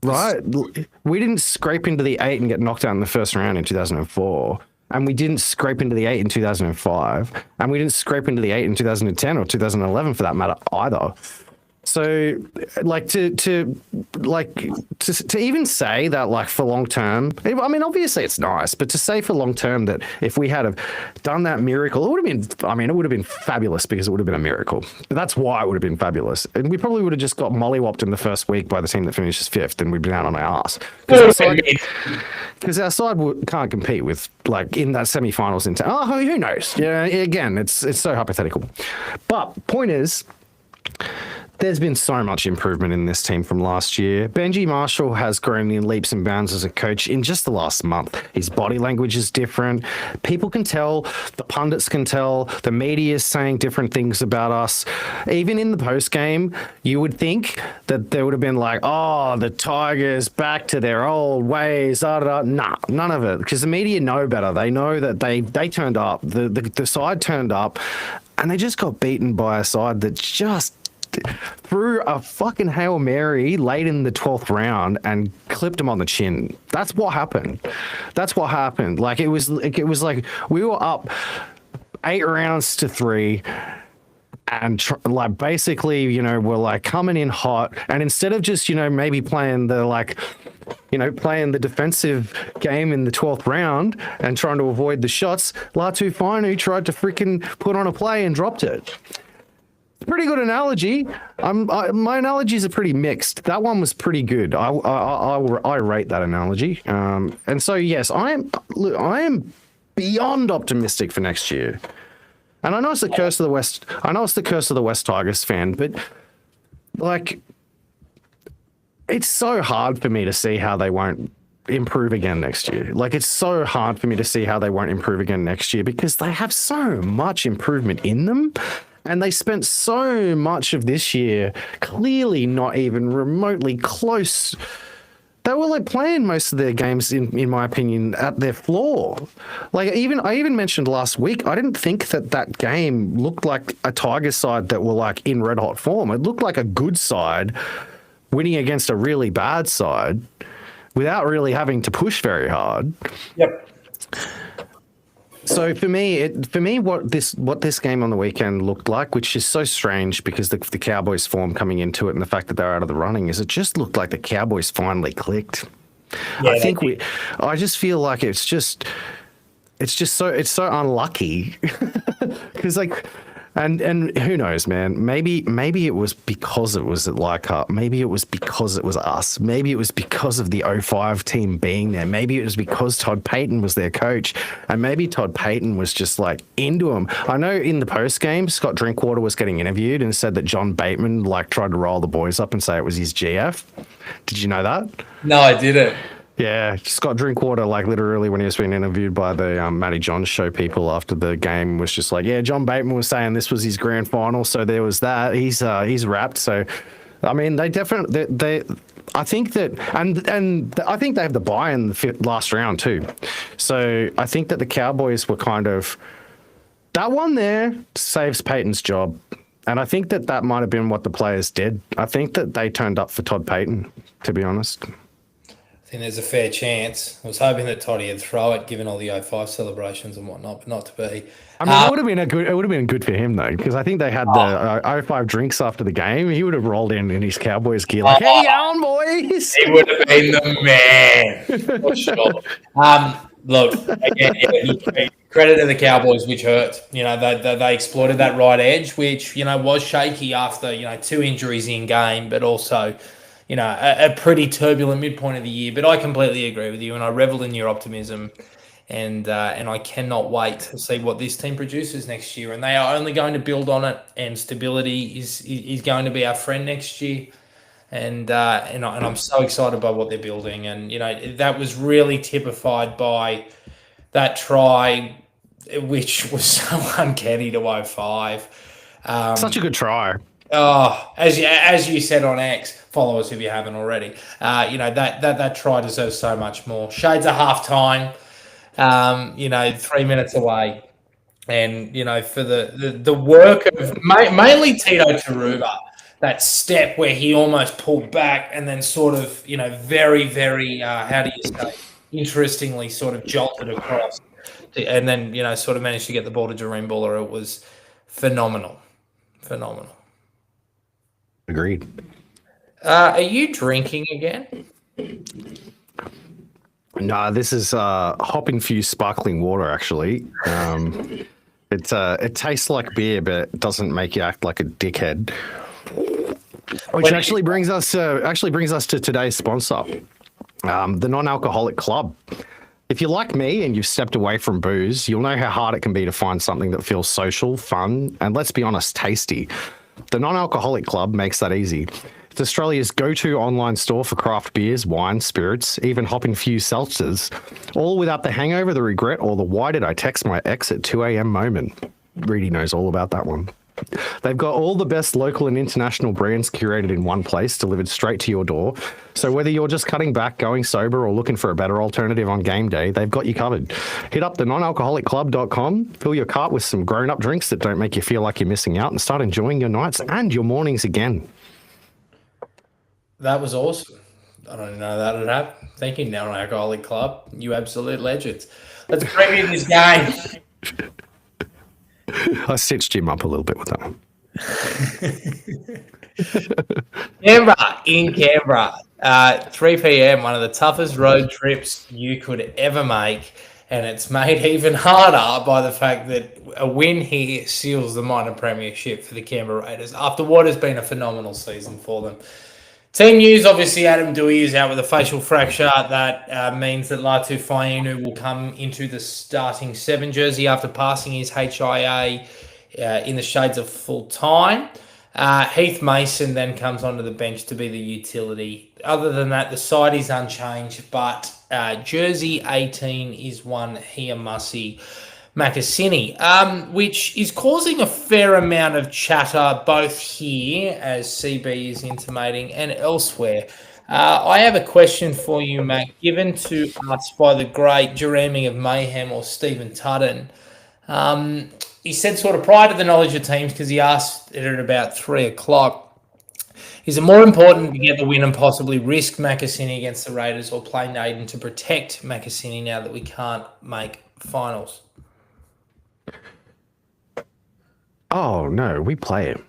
right? We didn't scrape into the 8 and get knocked out in the first round in 2004. And we didn't scrape into the 8 in 2005. And we didn't scrape into the 8 in 2010 or 2011 for that matter either. So, like to even say that, like, for long term, I mean, obviously it's nice, but to say for long term that if we had have done that miracle, it would have been. I mean, it would have been fabulous because it would have been a miracle. But that's why it would have been fabulous, and we probably would have just got mollywopped in the first week by the team that finishes 5th, and we'd been out on our ass because our side can't compete with, like, in that semi-finals. Who knows? Yeah, again, it's so hypothetical. But point is, there's been so much improvement in this team from last year. Benji Marshall has grown in leaps and bounds as a coach in just the last month. His body language is different. People can tell, the pundits can tell, the media is saying different things about us. Even in the post game, you would think that there would have been like, oh, the Tigers back to their old ways. Nah, none of it, because the media know better. They know that they turned up, the side turned up, and they just got beaten by a side that just threw a fucking Hail Mary late in the 12th round and clipped him on the chin. That's what happened. Like, it was like we were up 8 rounds to 3 and like basically, you know, we're like coming in hot, and instead of just, you know, maybe playing the defensive game in the 12th round and trying to avoid the shots, Latu Fainu tried to freaking put on a play and dropped it. Pretty good analogy. My analogies are pretty mixed. That one was pretty good. I rate that analogy. And so yes, I am beyond optimistic for next year. And I know it's the curse of the West. I know it's the curse of the West Tigers fan, but like, it's so hard for me to see how they won't improve again next year. Like, it's so hard for me to see how they won't improve again next year because they have so much improvement in them. And they spent so much of this year clearly not even remotely close. They were like playing most of their games, in my opinion, at their floor. Like, I even mentioned last week, I didn't think that game looked like a Tiger side that were like in red hot form. It looked like a good side winning against a really bad side without really having to push very hard. Yep. So for me, what this game on the weekend looked like, which is so strange because the Cowboys' form coming into it and the fact that they're out of the running, is it just looked like the Cowboys finally clicked. Yeah, I just feel like it's so unlucky because like. And who knows, man? Maybe it was because it was at Leichhardt. Maybe it was because it was us. Maybe it was because of the 05 team being there. Maybe it was because Todd Payton was their coach. And maybe Todd Payton was just like into him. I know in the post game, Scott Drinkwater was getting interviewed and said that John Bateman like tried to roll the boys up and say it was his GF. Did you know that? No, I didn't. Yeah, Scott Drinkwater, like literally when he was being interviewed by the Matty Johns show people after the game, was just like, yeah, John Bateman was saying this was his grand final, so there was that. He's wrapped. So, I mean, they definitely I think that, and I think they have the bye in the last round too. So I think that the Cowboys were kind of, that one there saves Payton's job. And I think that might have been what the players did. I think that they turned up for Todd Payton, to be honest. I think there's a fair chance. I was hoping that Toddy would throw it, given all the 05 celebrations and whatnot, but not to be. I mean, it would have been good for him though, because I think they had the 05 drinks after the game. He would have rolled in his Cowboys gear, like, "Hey, on boys!" He would have been the man for sure. Look, again, credit to the Cowboys, which hurt. You know, they exploited that right edge, which, you know, was shaky after, you know, 2 injuries in game, but also, you know, a pretty turbulent midpoint of the year. But I completely agree with you, and I revel in your optimism. And I cannot wait to see what this team produces next year. And they are only going to build on it, and stability is going to be our friend next year. And I'm so excited by what they're building. And, you know, that was really typified by that try, which was so uncanny to 05. Such a good try. Oh, as you said on X, follow us if you haven't already. You know, that try deserves so much more. Shades of halftime, you know, 3 minutes away. And, you know, for the work of mainly Tito Taruba, that step where he almost pulled back and then sort of, very, very, how do you say, interestingly sort of jolted across and then, sort of managed to get the ball to Jarrod Buller. It was phenomenal. Phenomenal. Agreed. Are you drinking again? No, this is hop infused sparkling water. Actually, it tastes like beer, but it doesn't make you act like a dickhead. Which actually brings us to today's sponsor, the Non-Alcoholic Club. If you're like me and you've stepped away from booze, you'll know how hard it can be to find something that feels social, fun, and let's be honest, tasty. The Non-Alcoholic Club makes that easy. It's Australia's go-to online store for craft beers, wine, spirits, even hop-infused seltzers, all without the hangover, the regret, or the why did I text my ex at 2 a.m. moment. Reedie knows all about that one. They've got all the best local and international brands curated in one place, delivered straight to your door. So whether you're just cutting back, going sober, or looking for a better alternative on game day, they've got you covered. Hit up the nonalcoholicclub.com, fill your cart with some grown-up drinks that don't make you feel like you're missing out, and start enjoying your nights and your mornings again. That was awesome. I don't know that would happen. Thank you, Non-Alcoholic Club. You absolute legends. Let's preview this game. I stitched him up a little bit with that one. Canberra, 3 p.m., one of the toughest road trips you could ever make. And it's made even harder by the fact that a win here seals the minor premiership for the Canberra Raiders after what has been a phenomenal season for them. Team news, obviously, Adam Doueihi is out with a facial fracture. That means that Latu Fainu will come into the starting 7 jersey after passing his HIA in the shades of full time. Heath Mason then comes onto the bench to be the utility. Other than that, the side is unchanged, but jersey 18 is one Hiamasi Makasini, which is causing a fair amount of chatter both here, as CB is intimating, and elsewhere. I have a question for you, Mac, given to us by the great Jeremy of Mayhem or Stephen Tudden. He said sort of prior to the knowledge of teams, because he asked it at about 3 o'clock, is it more important to get the win and possibly risk Makasini against the Raiders or play Naden to protect Makasini now that we can't make finals? Oh no, we play him.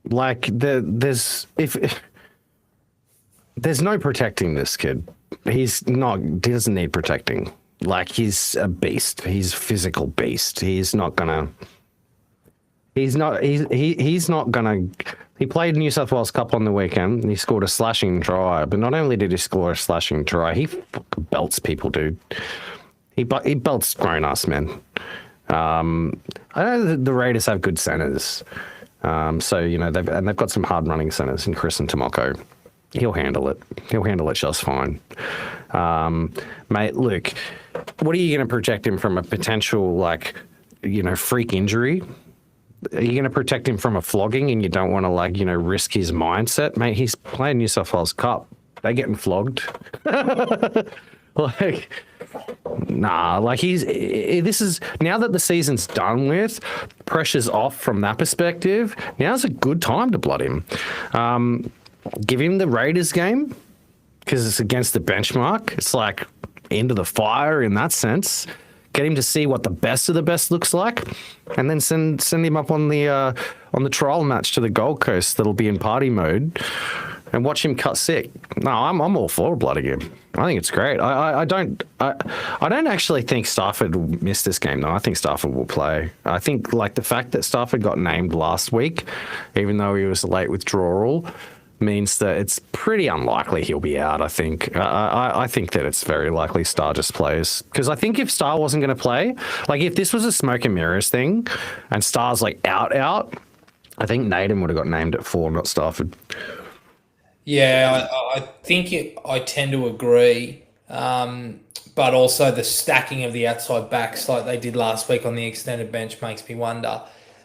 Like there's no protecting this kid. He doesn't need protecting. Like he's a beast. He's a physical beast. He played New South Wales Cup on the weekend and he scored a slashing try. But not only did he score a slashing try, he fucking belts people, dude. He belts grown ass men. I know that the Raiders have good centers. So, they've got some hard running centers in Chris and Tomoko. He'll handle it. He'll handle it just fine. Mate, look, what are you going to protect him from? A potential, freak injury? Are you going to protect him from a flogging and you don't want to, risk his mindset? Mate, he's playing New South Wales Cup. They're getting flogged. This is now that the season's done with, pressure's off from that perspective. Now's a good time to blood him. Give him the Raiders game because it's against the benchmark. It's like into the fire in that sense. Get him to see what the best of the best looks like, and then send him up on the trial match to the Gold Coast that'll be in party mode. And watch him cut sick. No, I'm all for blooding him. I think it's great. I don't actually think Stafford will miss this game though. I think Stafford will play. I think the fact that Stafford got named last week, even though he was a late withdrawal, means that it's pretty unlikely he'll be out. I think. I think that it's very likely Star just plays, because I think if Star wasn't going to play, if this was a smoke and mirrors thing, and Star's out, I think Naden would have got named at 4, not Stafford. Yeah, I think I tend to agree. But also the stacking of the outside backs like they did last week on the extended bench makes me wonder.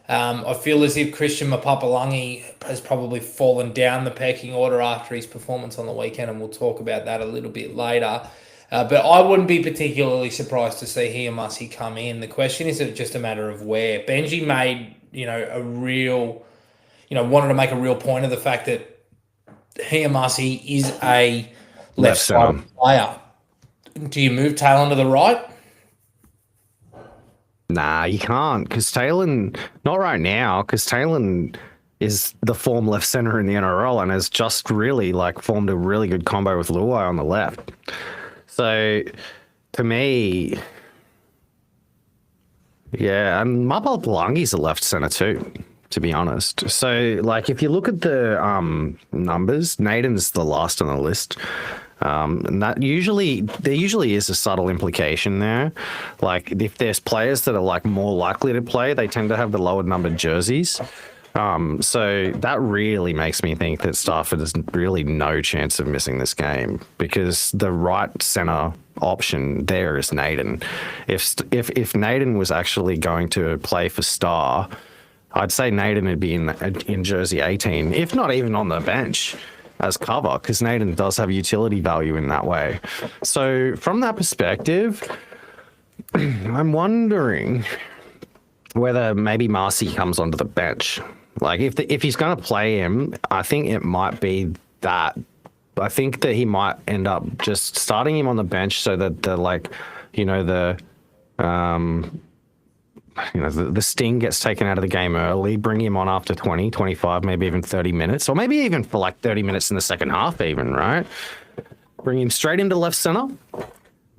I feel as if Christian Mapapalangi has probably fallen down the pecking order after his performance on the weekend, and we'll talk about that a little bit later. But I wouldn't be particularly surprised to see Hiamasi come in. The question is just a matter of where. Benji made, a real... wanted to make a real point of the fact that Marcy is a left side player. Do you move Taylor to the right? Nah, you can't, because Taylor, not right now, because Taylor is the form left center in the NRL and has just really formed a really good combo with Luai on the left. So to me, yeah, and Mapapalangi's a left center too, to be honest. So if you look at the numbers, Naden's the last on the list. And there usually is a subtle implication there. If there's players that are more likely to play, they tend to have the lower numbered jerseys. So that really makes me think that Stafford has really no chance of missing this game, because the right center option there is Naden. If Naden was actually going to play for Star, I'd say Naden would be in jersey 18, if not even on the bench as cover, because Naden does have utility value in that way. So from that perspective, I'm wondering whether maybe Marcy comes onto the bench. If he's going to play him, I think it might be that. I think that he might end up just starting him on the bench so that the sting gets taken out of the game early, bring him on after 20, 25, maybe even 30 minutes, or maybe even for 30 minutes in the second half even, right? Bring him straight into left center,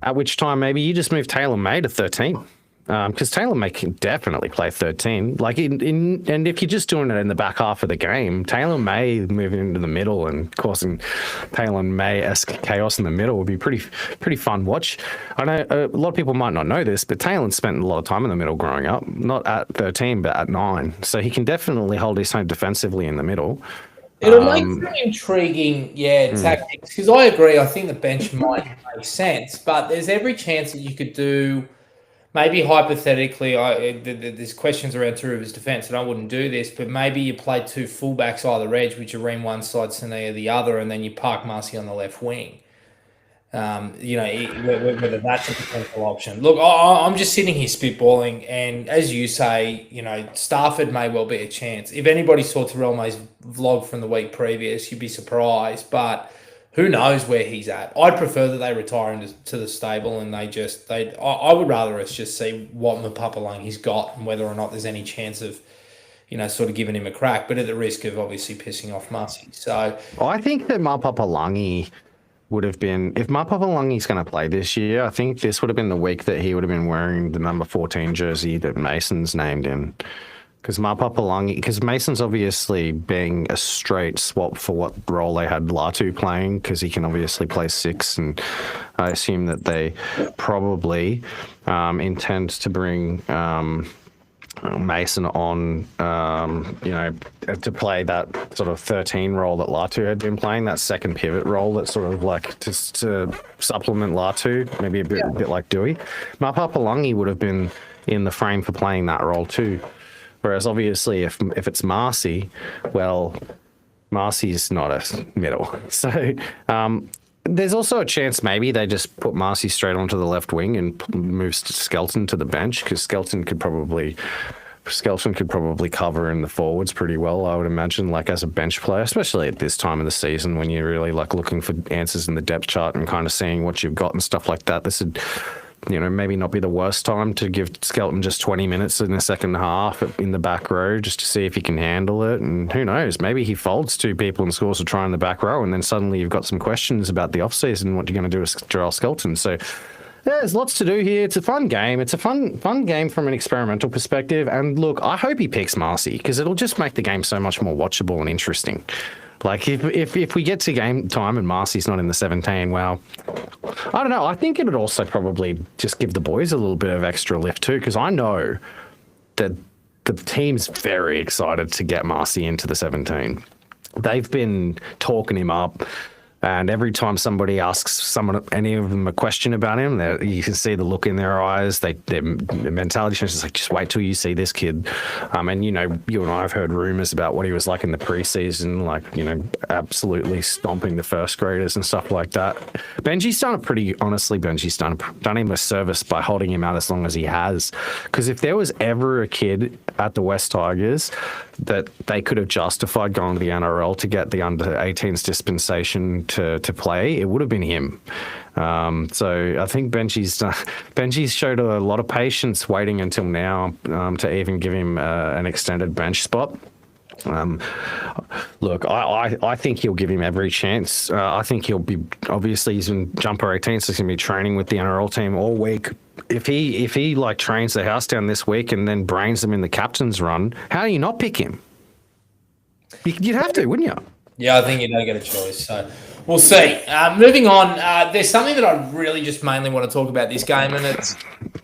at which time maybe you just move Taylor May to 13. Because Taylor May can definitely play 13. And if you're just doing it in the back half of the game, Taylor May moving into the middle and causing Taylor May-esque chaos in the middle would be pretty fun watch. I know a lot of people might not know this, but Taylor spent a lot of time in the middle growing up, not at 13, but at 9. So he can definitely hold his own defensively in the middle. It'll make some intriguing, tactics. Because I agree, I think the bench might make sense, but there's every chance that you could do. Maybe hypothetically, there's questions around Turuva's defence, and I wouldn't do this, but maybe you play two fullbacks either edge, which are Ream one side, Sania the other, and then you park Marcy on the left wing. Whether that's a potential option. Look, I'm just sitting here spitballing, and as you say, Stafford may well be a chance. If anybody saw Terrell May's vlog from the week previous, you'd be surprised, but who knows where he's at. I'd prefer that they retire him to the stable and I would rather us just see what Mapapalangi's got and whether or not there's any chance of, sort of giving him a crack, but at the risk of obviously pissing off Marcy. So I think that Mapapalangi would have been, if Mapapalangi's going to play this year, I think this would have been the week that he would have been wearing the number 14 jersey that Mason's named in. Because Mason's obviously being a straight swap for what role they had Latu playing, because he can obviously play 6, and I assume that they probably intend to bring Mason on, to play that sort of 13 role that Latu had been playing, that second pivot role that's sort of just to supplement Latu, maybe a bit like Dewey. Mapapalangi would have been in the frame for playing that role too. Whereas obviously if it's Marcy, well, Marcy's not a middle. So there's also a chance maybe they just put Marcy straight onto the left wing and move Skelton to the bench, because Skelton could probably cover in the forwards pretty well, I would imagine, as a bench player, especially at this time of the season when you're really looking for answers in the depth chart and kind of seeing what you've got and stuff like that. This would, maybe not be the worst time to give Skelton just 20 minutes in the second half in the back row just to see if he can handle it. And who knows, maybe he folds 2 people and scores a try in the back row, and then suddenly you've got some questions about the offseason, what you're going to do with Jarrod Skelton. So yeah, there's lots to do here. It's a fun game. It's a fun game from an experimental perspective. And look, I hope he picks Marcy, because it'll just make the game so much more watchable and interesting. If we get to game time and Marcy's not in the 17, well, I don't know. I think it would also probably just give the boys a little bit of extra lift too, because I know that the team's very excited to get Marcy into the 17. They've been talking him up. And every time somebody asks any of them a question about him, you can see the look in their eyes. Their mentality changes. It's like, just wait till you see this kid. And you and I have heard rumors about what he was like in the preseason, like absolutely stomping the first graders and stuff like that. Benji's done him a service by holding him out as long as he has. Because if there was ever a kid at the West Tigers that they could have justified going to the NRL to get the under-18s dispensation to play, it would have been him. So I think Benji's showed a lot of patience waiting until now to even give him an extended bench spot. Look, I think he'll give him every chance. I think he'll be, obviously he's in jumper 18, so he's going to be training with the NRL team all week. If he like trains the house down this week and then brains them in the captain's run, how do you not pick him? You'd have to, wouldn't you? Yeah, I think you don't get a choice. So we'll see. Moving on, there's something that I really just mainly want to talk about this game, and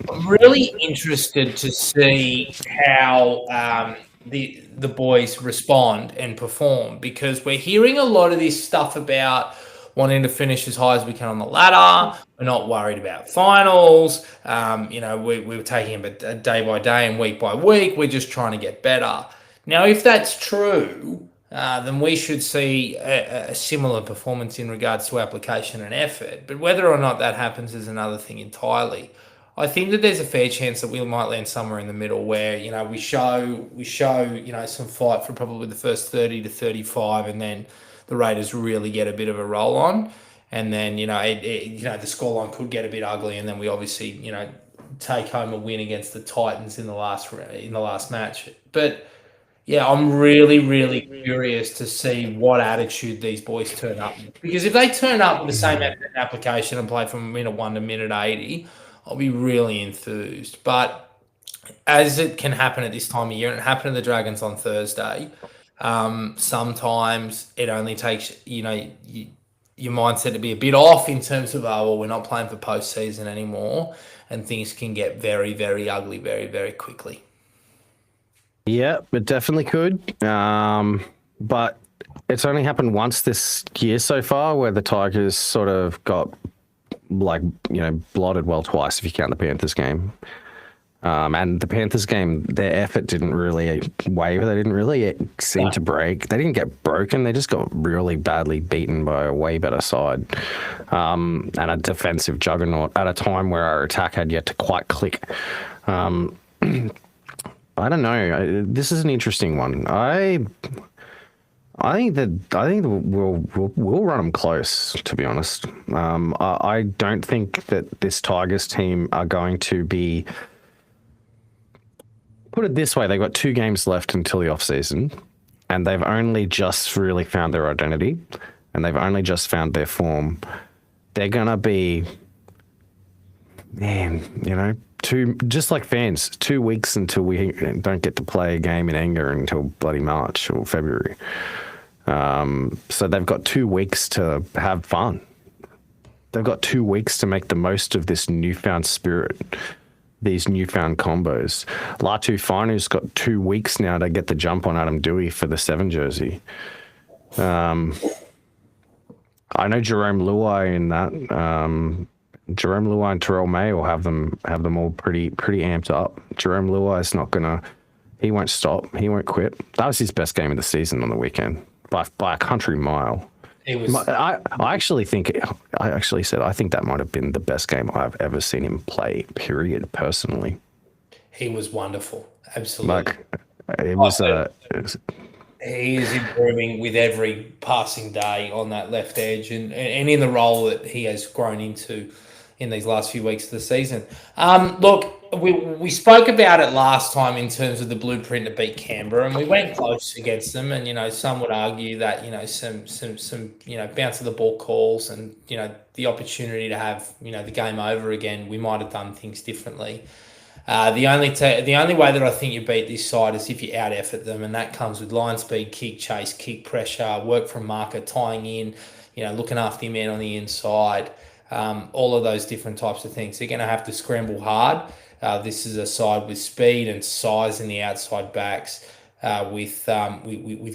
I'm really interested to see how the boys respond and perform, because we're hearing a lot of this stuff about wanting to finish as high as we can on the ladder. We're not worried about finals. We're taking it day by day and week by week. We're just trying to get better. Now, if that's true, then we should see a similar performance in regards to application and effort. But whether or not that happens is another thing entirely. I think that there's a fair chance that we might land somewhere in the middle where, we show some fight for probably the first 30 to 35, and then the Raiders really get a bit of a roll on. And then, the scoreline could get a bit ugly, and then we obviously, take home a win against the Titans in the last match. But yeah, I'm really, really curious to see what attitude these boys turn up with. Because if they turn up with the same application and play from minute 1 to minute 80, I'll be really enthused. But as it can happen at this time of year, and it happened to the Dragons on Thursday, sometimes it only takes, your mindset to be a bit off in terms of, we're not playing for postseason anymore, and things can get very, very ugly very, very quickly. Yeah, it definitely could. But it's only happened once this year so far, where the Tigers sort of got blotted twice if you count the Panthers game. And the Panthers game, their effort didn't really waver. They didn't really seem to break. They didn't get broken. They just got really badly beaten by a way better side. And a defensive juggernaut at a time where our attack had yet to quite click. I don't know. This is an interesting one. I think we'll run them close, to be honest. I don't think that this Tigers team are going to be. Put it this way: they've got 2 games left until the off season, and they've only just really found their identity, and they've only just found their form. They're gonna be, just like fans, 2 weeks until we don't get to play a game in anger until bloody March or February. So they've got 2 weeks to have fun. They've got 2 weeks to make the most of this newfound spirit, these newfound combos. Latu Fanu's got 2 weeks now to get the jump on Adam Dewey for the 7 jersey. I know Jerome Luai in that. Jerome Luai and Terrell May will have them all pretty amped up. Jerome Luai is not gonna. He won't stop. He won't quit. That was his best game of the season on the weekend by a country mile. It was. I actually think that might have been the best game I've ever seen him play. Period. Personally, he was wonderful. Absolutely. He is improving with every passing day on that left edge, and in the role that he has grown into in these last few weeks of the season. Look, we spoke about it last time in terms of the blueprint to beat Canberra, and we went close against them. And some would argue that some bounce of the ball calls and the opportunity to have the game over again, we might have done things differently. The only way that I think you beat this side is if you out effort them, and that comes with line speed, kick chase, kick pressure, work from marker, tying in, looking after your man on the inside, all of those different types of things. They're going to have to scramble hard. This is a side with speed and size in the outside backs, with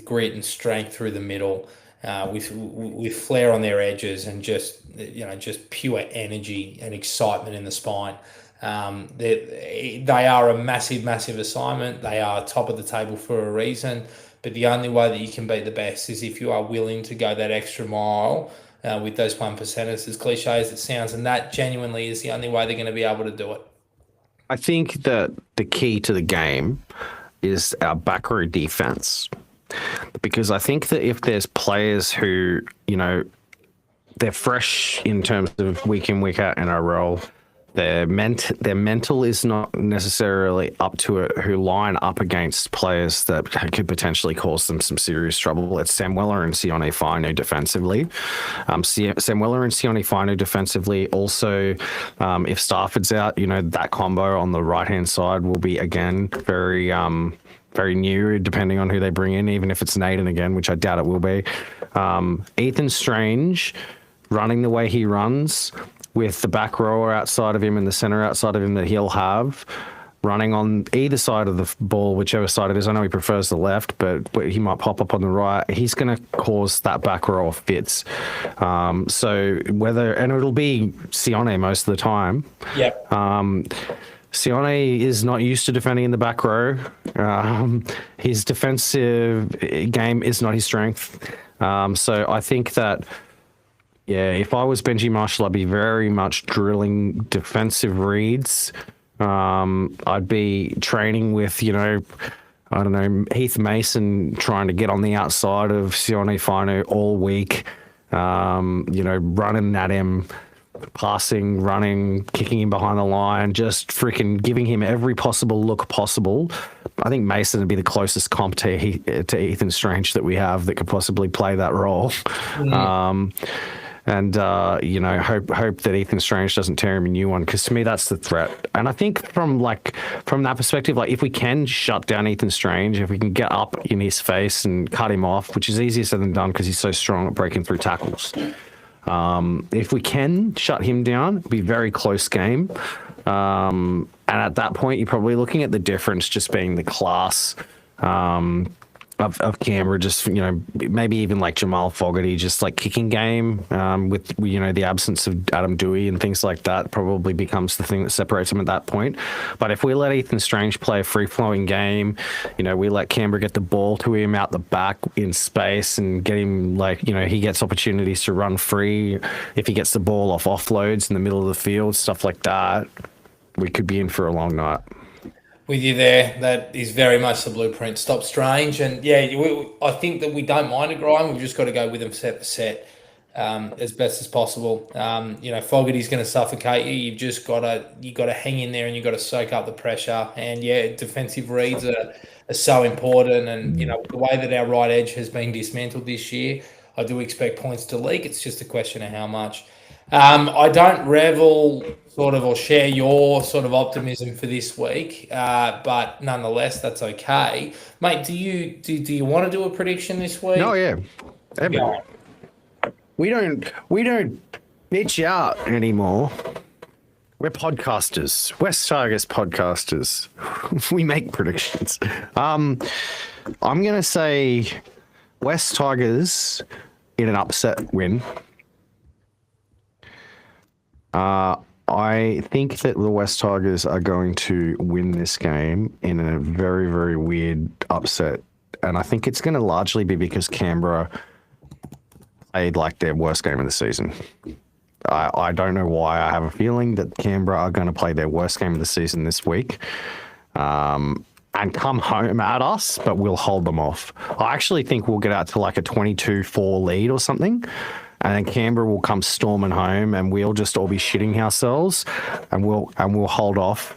grit and strength through the middle. with flair on their edges and just pure energy and excitement in the spine. They are a massive assignment. They are top of the table for a reason. But the only way that you can beat the best is if you are willing to go that extra mile with those 1%ers, as cliche as it sounds. And that genuinely is the only way they're going to be able to do it. I think that the key to the game is our back row defense. Because I think that if there's players who, they're fresh in terms of week in, week out in our role, their mental is not necessarily up to it, who line up against players that could potentially cause them some serious trouble. It's Sam Weller and Sione Fainu defensively. Sam Weller and Sione Fainu defensively. Also, if Stafford's out, that combo on the right-hand side will be, again, very new, depending on who they bring in, even if it's Nathan again, which I doubt it will be. Ethan Strange running the way he runs, with the back rower outside of him and the center outside of him that he'll have, running on either side of the ball, whichever side it is. I know he prefers the left, but he might pop up on the right. He's going to cause that back row of fits. And it'll be Sione most of the time. Yep. Sione is not used to defending in the back row. His defensive game is not his strength. So I think that, if I was Benji Marshall, I'd be very much drilling defensive reads. I'd be training with, Heath Mason trying to get on the outside of Sione Fainu all week, running at him, passing, running, kicking him behind the line, just freaking giving him every possible look possible. I think Mason would be the closest comp to Ethan Strange that we have that could possibly play that role. Hope that Ethan Strange doesn't tear him a new one, because to me that's the threat. And I think from that perspective, if we can shut down Ethan Strange, if we can get up in his face and cut him off, which is easier said than done because he's so strong at breaking through tackles. If we can shut him down, it'll be a very close game. And at that point, you're probably looking at the difference just being the class of Canberra, just, maybe even like Jamal Fogarty, just like kicking game with, the absence of Adam Dewey and things like that probably becomes the thing that separates them at that point. But if we let Ethan Strange play a free-flowing game, we let Canberra get the ball to him out the back in space and get him, he gets opportunities to run free. If he gets the ball off offloads in the middle of the field, stuff like that, we could be in for a long night. With you there, that is very much the blueprint. Stop Strange, and I think that we don't mind a grind. We've just got to go with them set for set as best as possible. Fogarty's going to suffocate you. You've just got to hang in there, and you've got to soak up the pressure. And defensive reads are so important. And the way that our right edge has been dismantled this year, I do expect points to leak. It's just a question of how much. I don't revel or share your sort of optimism for this week, but nonetheless, that's okay, mate. Do you want to do a prediction this week? No, yeah. We don't bitch out anymore. We're podcasters. West Tigers podcasters. We make predictions. I'm gonna say West Tigers in an upset win. I think that the West Tigers are going to win this game in a very, very weird upset. And I think it's going to largely be because Canberra played like their worst game of the season. I don't know why. I have a feeling that Canberra are going to play their worst game of the season this week and come home at us, but we'll hold them off. I actually think we'll get out to like a 22-4 lead or something. And then Canberra will come storming home, and we'll just all be shitting ourselves, and we'll hold off.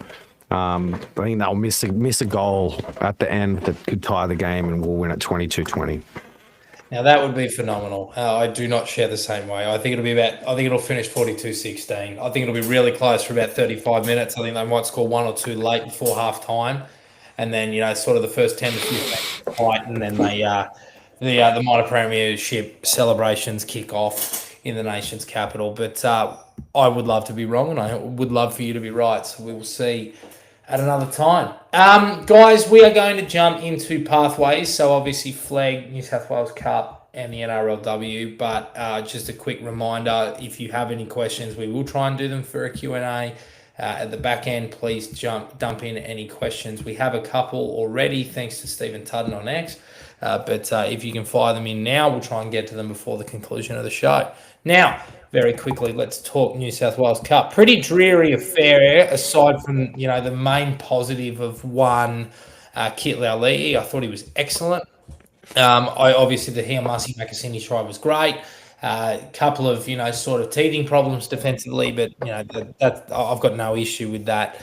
I think they'll miss a goal at the end that could tie the game, and we'll win at 22-20. Now that would be phenomenal. I do not share the same way. I think it'll finish 42-16. I think it'll be really close for about 35 minutes. I think they might score one or two late before half time, and then sort of the first 10 to 15 fight, and then the minor premiership celebrations kick off in the nation's capital. But I would love to be wrong, and I would love for you to be right. So we will see at another time. Guys, we are going to jump into pathways. So obviously Flag New South Wales Cup and the NRLW. But just a quick reminder, if you have any questions, we will try and do them for a Q&A. At the back end, please dump in any questions. We have a couple already, thanks to Stephen Tudden on X. But if you can fire them in now, we'll try and get to them before the conclusion of the show. Now, very quickly, let's talk New South Wales Cup. Pretty dreary affair, aside from the main positive of one, Kit Laulii. I thought he was excellent. Obviously the Hiamasi Makasini try was great. A couple of sort of teething problems defensively, but that I've got no issue with that.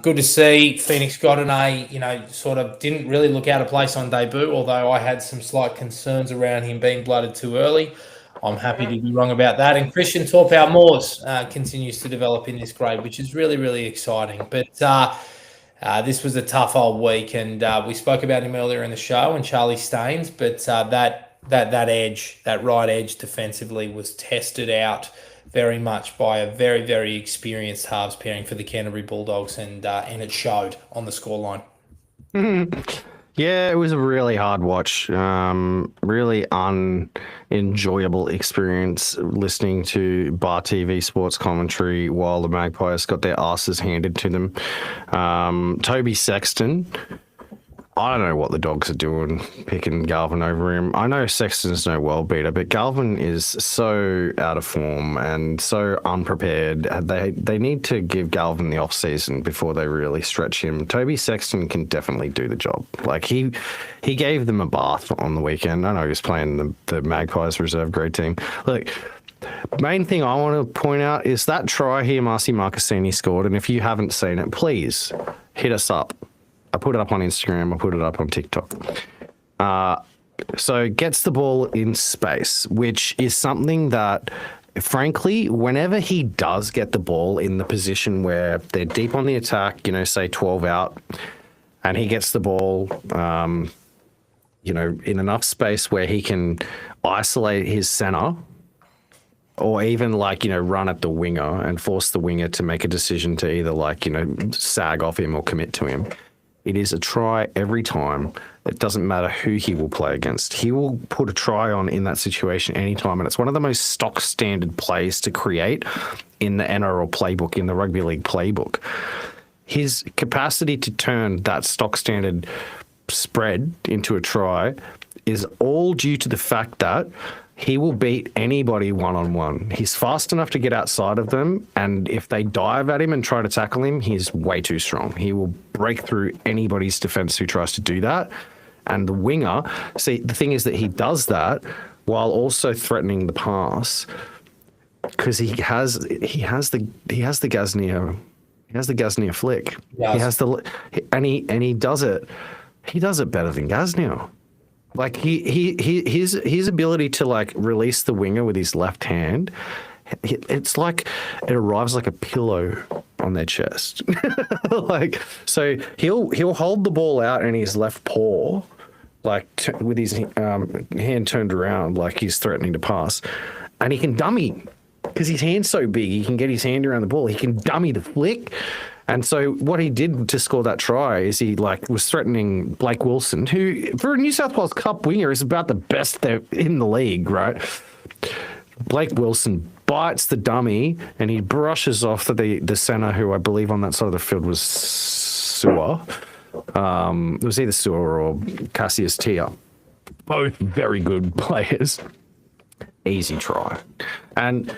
Good to see Phoenix got an A. Sort of didn't really look out of place on debut, although I had some slight concerns around him being blooded too early. I'm happy to be wrong about that. And Christian Torpau-Moores continues to develop in this grade, which is really, really exciting. But this was a tough old week, and we spoke about him earlier in the show, and Charlie Staines, but that edge, that right edge defensively was tested out very much by a very, very experienced halves pairing for the Canterbury Bulldogs, and it showed on the scoreline. Yeah, it was a really hard watch. Really unenjoyable experience listening to Bar TV sports commentary while the Magpies got their asses handed to them. Toby Sexton, I don't know what the Dogs are doing picking Galvin over him. I know Sexton's no world beater, but Galvin is so out of form and so unprepared. They need to give Galvin the off season before they really stretch him. Toby Sexton can definitely do the job. Like he gave them a bath on the weekend. I know he was playing the Magpies reserve grade team. Look, main thing I want to point out is that try here Marcy Marcassini scored, and if you haven't seen it, please hit us up. I put it up on Instagram. I put it up on TikTok. So gets the ball in space, which is something that, frankly, whenever he does get the ball in the position where they're deep on the attack, say 12 out, and he gets the ball, in enough space where he can isolate his center, or even run at the winger and force the winger to make a decision to either sag off him or commit to him. It is a try every time. It doesn't matter who he will play against. He will put a try on in that situation anytime, and it's one of the most stock standard plays to create in the NRL playbook, in the rugby league playbook. His capacity to turn that stock standard spread into a try is all due to the fact that he will beat anybody one-on-one. He's fast enough to get outside of them, and if they dive at him and try to tackle him, he's way too strong. He will break through anybody's defense who tries to do that. And the winger, see, the thing is that he does that while also threatening the pass, because he has the Gaznia flick. Yes. He has he does it. He does it better than Gaznia. Like his ability to release the winger with his left hand, it's like it arrives like a pillow on their chest. So he'll hold the ball out in his left paw, with his hand turned around, like he's threatening to pass, and he can dummy because his hand's so big. He can get his hand around the ball. He can dummy the flick. And so what he did to score that try is he was threatening Blake Wilson, who for a New South Wales Cup winger is about the best there in the league, right? Blake Wilson bites the dummy and he brushes off the centre, who I believe on that side of the field was Sewer. It was either Sewer or Cassius Tia. Both very good players. Easy try. And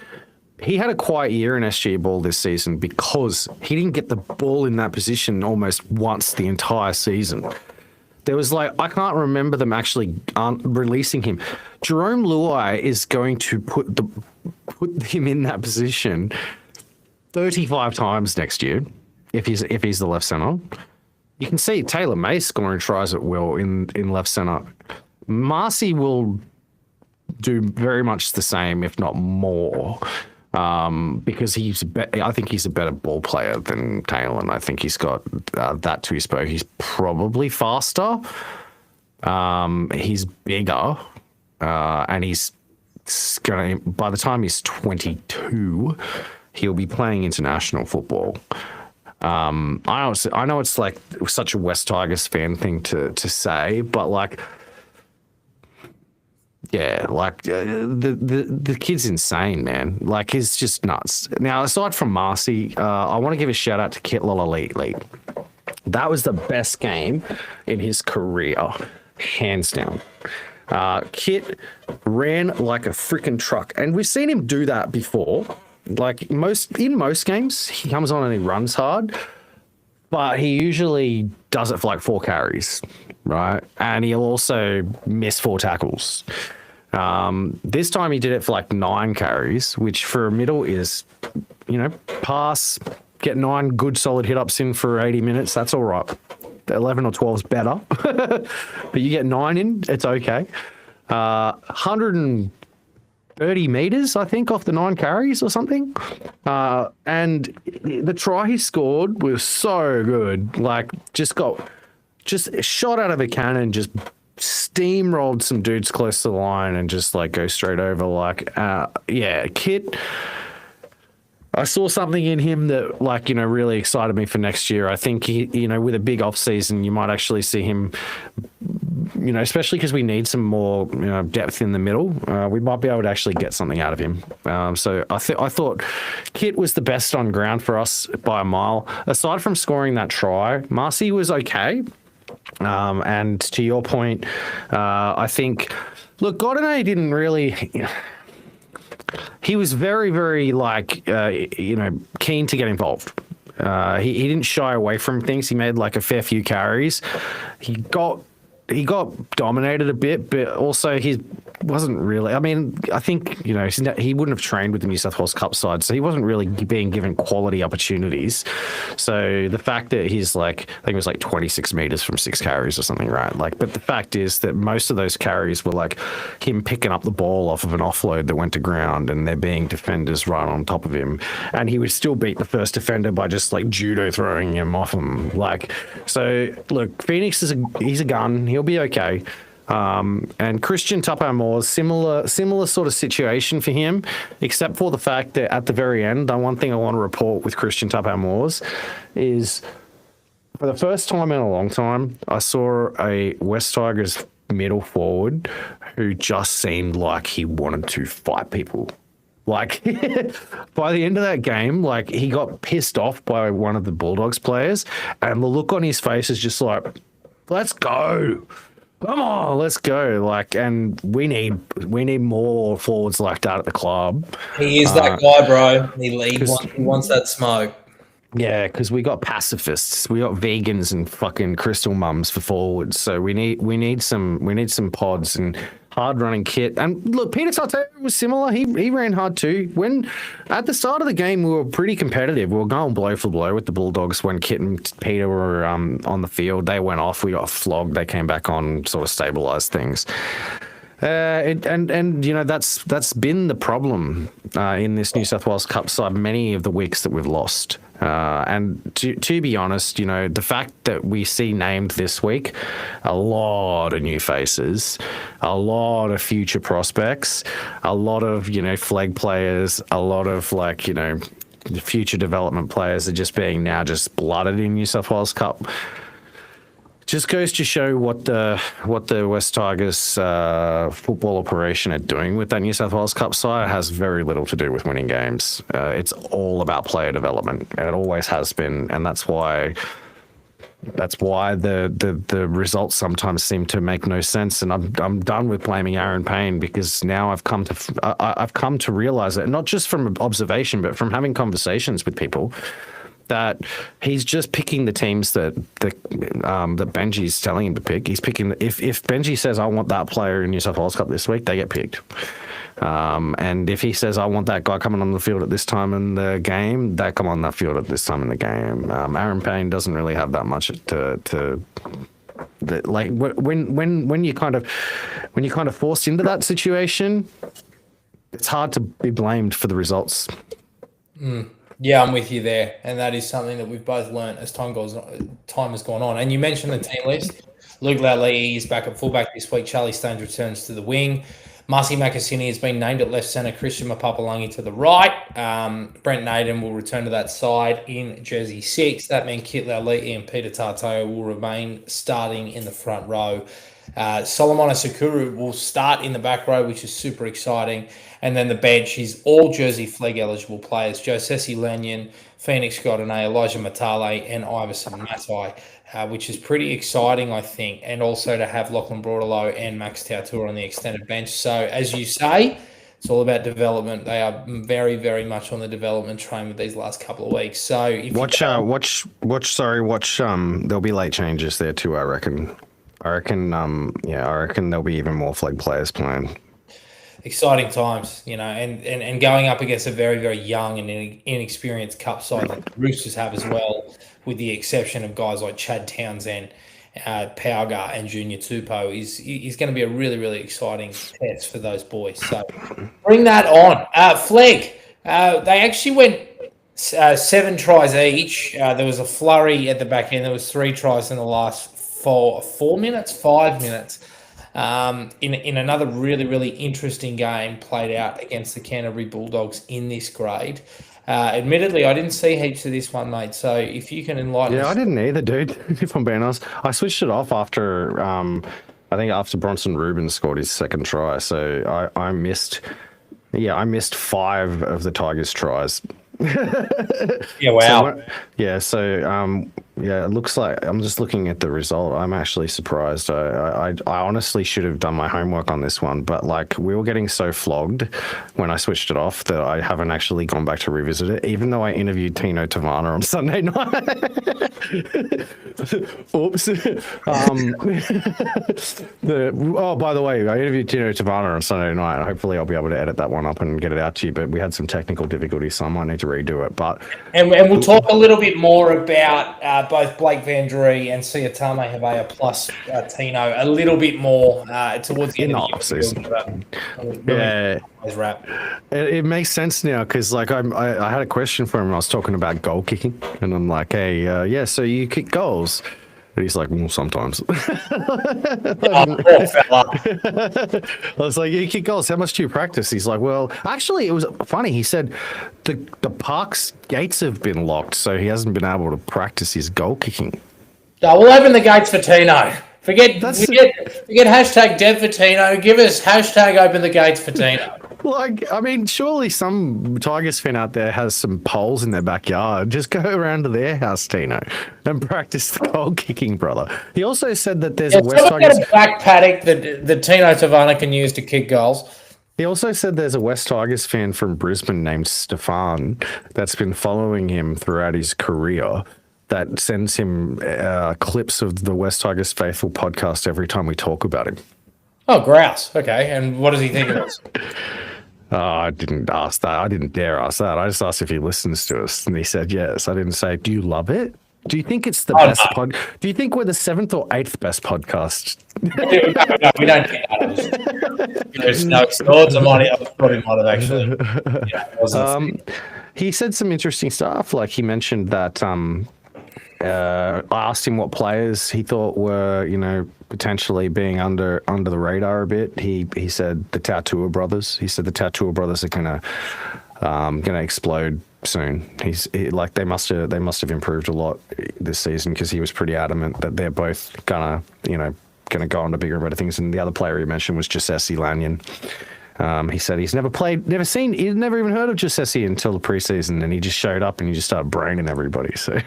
he had a quiet year in SG ball this season because he didn't get the ball in that position almost once the entire season. There was I can't remember them actually releasing him. Jerome Luai is going to put him in that position 35 times next year if he's the left center. You can see Taylor May scoring tries at will in left center. Marcy will do very much the same, if not more. Because I think he's a better ball player than Taylor, and I think he's got that to his bow. He's probably faster. He's bigger, and he's going. By the time he's 22, he'll be playing international football. I know it's such a West Tigers fan thing to say, but Yeah, like the kid's insane, man. Like he's just nuts. Now, aside from Marcy, I want to give a shout out to Kit League. That was the best game in his career, hands down. Kit ran like a freaking truck, and we've seen him do that before. Like in most games, he comes on and he runs hard, but he usually does it for like 4 carries, right? And he'll also miss 4 tackles. This time he did it for like 9 carries, which for a middle is, pass, get 9 good solid hit ups in for 80 minutes. That's all right. 11 or 12 is better, but you get 9 in, it's okay. 130 meters, I think, off the 9 carries or something. And the try he scored was so good. Like just shot out of a cannon, just steamrolled some dudes close to the line and just like go straight over. Like, Kit. I saw something in him that, like, really excited me for next year. I think he, with a big off season, you might actually see him, especially because we need some more, depth in the middle. We might be able to actually get something out of him. So I thought Kit was the best on ground for us by a mile. Aside from scoring that try, Marcy was okay. And to your point, I think, look, Gordon didn't really. He was very, very keen to get involved. He didn't shy away from things. He made like a fair few carries. He got dominated a bit, but also he wasn't really. I mean, I think he wouldn't have trained with the New South Wales Cup side, so he wasn't really being given quality opportunities. So the fact that he's I think it was like 26 meters from 6 carries or something, right? Like, but the fact is that most of those carries were like him picking up the ball off of an offload that went to ground, and there being defenders right on top of him, and he would still beat the first defender by just like judo throwing him off him. Like, so look, Phoenix he's a gun. He'll be okay. And Christian Tupou-Moore's similar sort of situation for him, except for the fact that at the very end, the one thing I want to report with Christian Tupou-Moore's is for the first time in a long time, I saw a West Tigers middle forward who just seemed like he wanted to fight people. Like, by the end of that game, like, he got pissed off by one of the Bulldogs players, and the look on his face is just like, let's go. Come on, let's go. Like, and we need more forwards like that at the club. He is that guy, bro. He wants that smoke. Yeah, because we got pacifists, we got vegans and fucking crystal mums for forwards. So we need some pods and hard running Kit. And look, Peter Tarte was similar. He ran hard too. When at the start of the game we were pretty competitive. We were going blow for blow with the Bulldogs when Kit and Peter were on the field. They went off. We got flogged. They came back on, sort of stabilised things. That's been the problem in this New South Wales Cup side. Many of the weeks that we've lost. And to be honest, the fact that we see named this week a lot of new faces, a lot of future prospects, a lot of, flag players, a lot of the future development players are just being now just blooded in New South Wales Cup. Just goes to show what the West Tigers football operation are doing with that New South Wales Cup side. It has very little to do with winning games. It's all about player development, and it always has been. And that's why the results sometimes seem to make no sense. And I'm done with blaming Aaron Payne, because now I've come to realize that, not just from observation, but from having conversations with people, that he's just picking the teams that Benji's telling him to pick. He's picking if Benji says, I want that player in New South Wales Cup this week, they get picked. And if he says, I want that guy coming on the field at this time in the game, they come on that field at this time in the game. Aaron Payne doesn't really have that much when you're kind of forced into that situation, it's hard to be blamed for the results. Yeah, I'm with you there, and that is something that we've both learnt as time has gone on. And you mentioned the team list. Luke Lallee is back at fullback this week. Charlie Stones returns to the wing. Marcy Makasini has been named at left centre. Christian Mapapalangi to the right. Brent Naden will return to that side in jersey 6. That means Kit Lallee and Peter Tarteo will remain starting in the front row. Solomon Asakuru will start in the back row, which is super exciting. And then the bench is all Jersey Flegg eligible players: Josesi Lanyon, Phoenix Gordonay, Elijah Matale, and Iverson Matai, which is pretty exciting, I think. And also to have Lachlan Broadalow and Max Tautour on the extended bench. So, as you say, it's all about development. They are very, very much on the development train with these last couple of weeks. So, if watch. There'll be late changes there too. I reckon. I reckon there'll be even more Flegg players playing. Exciting times, and going up against a very, very young and inexperienced cup side that the Roosters have as well, with the exception of guys like Chad Townsend, Pauga, and Junior Tupou, is going to be a really, really exciting test for those boys. So bring that on. Flegg, they actually went 7 tries each. There was a flurry at the back end. There was 3 tries in the last 5 minutes. In another really, really interesting game played out against the Canterbury Bulldogs in this grade. Admittedly, I didn't see heaps of this one, mate. So if you can enlighten us. Yeah, I didn't either, dude, if I'm being honest. I switched it off after, I think after Bronson Rubin scored his second try. So I missed 5 of the Tigers' tries. Yeah, wow. It looks like I'm just looking at the result. I'm actually surprised. I honestly should have done my homework on this one, but like we were getting so flogged when I switched it off that I haven't actually gone back to revisit it, even though I interviewed Tino Tavana on Sunday night. Oops. By the way, I interviewed Tino Tavana on Sunday night. Hopefully I'll be able to edit that one up and get it out to you, but we had some technical difficulties, so I might need to redo it. But and we'll talk a little bit more about both Blake Van Dree and Siatame Havea plus Tino a little bit more towards the end of the season. Wrap. It makes sense now because like I had a question for him. I was talking about goal kicking, and I'm like, hey, so you kick goals? And he's like, well, sometimes. I was like, you kick goals. How much do you practice? He's like, well, actually, it was funny. He said the park's gates have been locked, so he hasn't been able to practice his goal kicking. No, we'll open the gates for Tino. Forget hashtag dev for Tino. Give us hashtag open the gates for Tino. Like, I mean, surely some Tigers fan out there has some poles in their backyard. Just go around to their house, Tino, and practice the goal kicking, brother. He also said that there's a West Tigers back paddock that Tino Tavana can use to kick goals. He also said there's a West Tigers fan from Brisbane named Stefan that's been following him throughout his career, that sends him clips of the West Tigers Faithful podcast every time we talk about him. Oh, grouse. Okay. And what does he think of us? I didn't ask that. I didn't dare ask that. I just asked if he listens to us, and he said yes. I didn't say, do you love it? Do you think it's the best pod? Do you think we're the 7th or 8th best podcast? No, we don't think that. There's no swords. I thought he might have actually. He said some interesting stuff. Like he mentioned that I asked him what players he thought were, potentially being under the radar a bit. He said the Tautour brothers. He said the Tautour brothers are gonna explode soon. They must have improved a lot this season, because he was pretty adamant that they're both gonna go on to bigger and better things. And the other player he mentioned was Josesi Lanyon. He said he's never even heard of Josesi until the preseason, and he just showed up and he just started braining everybody. So,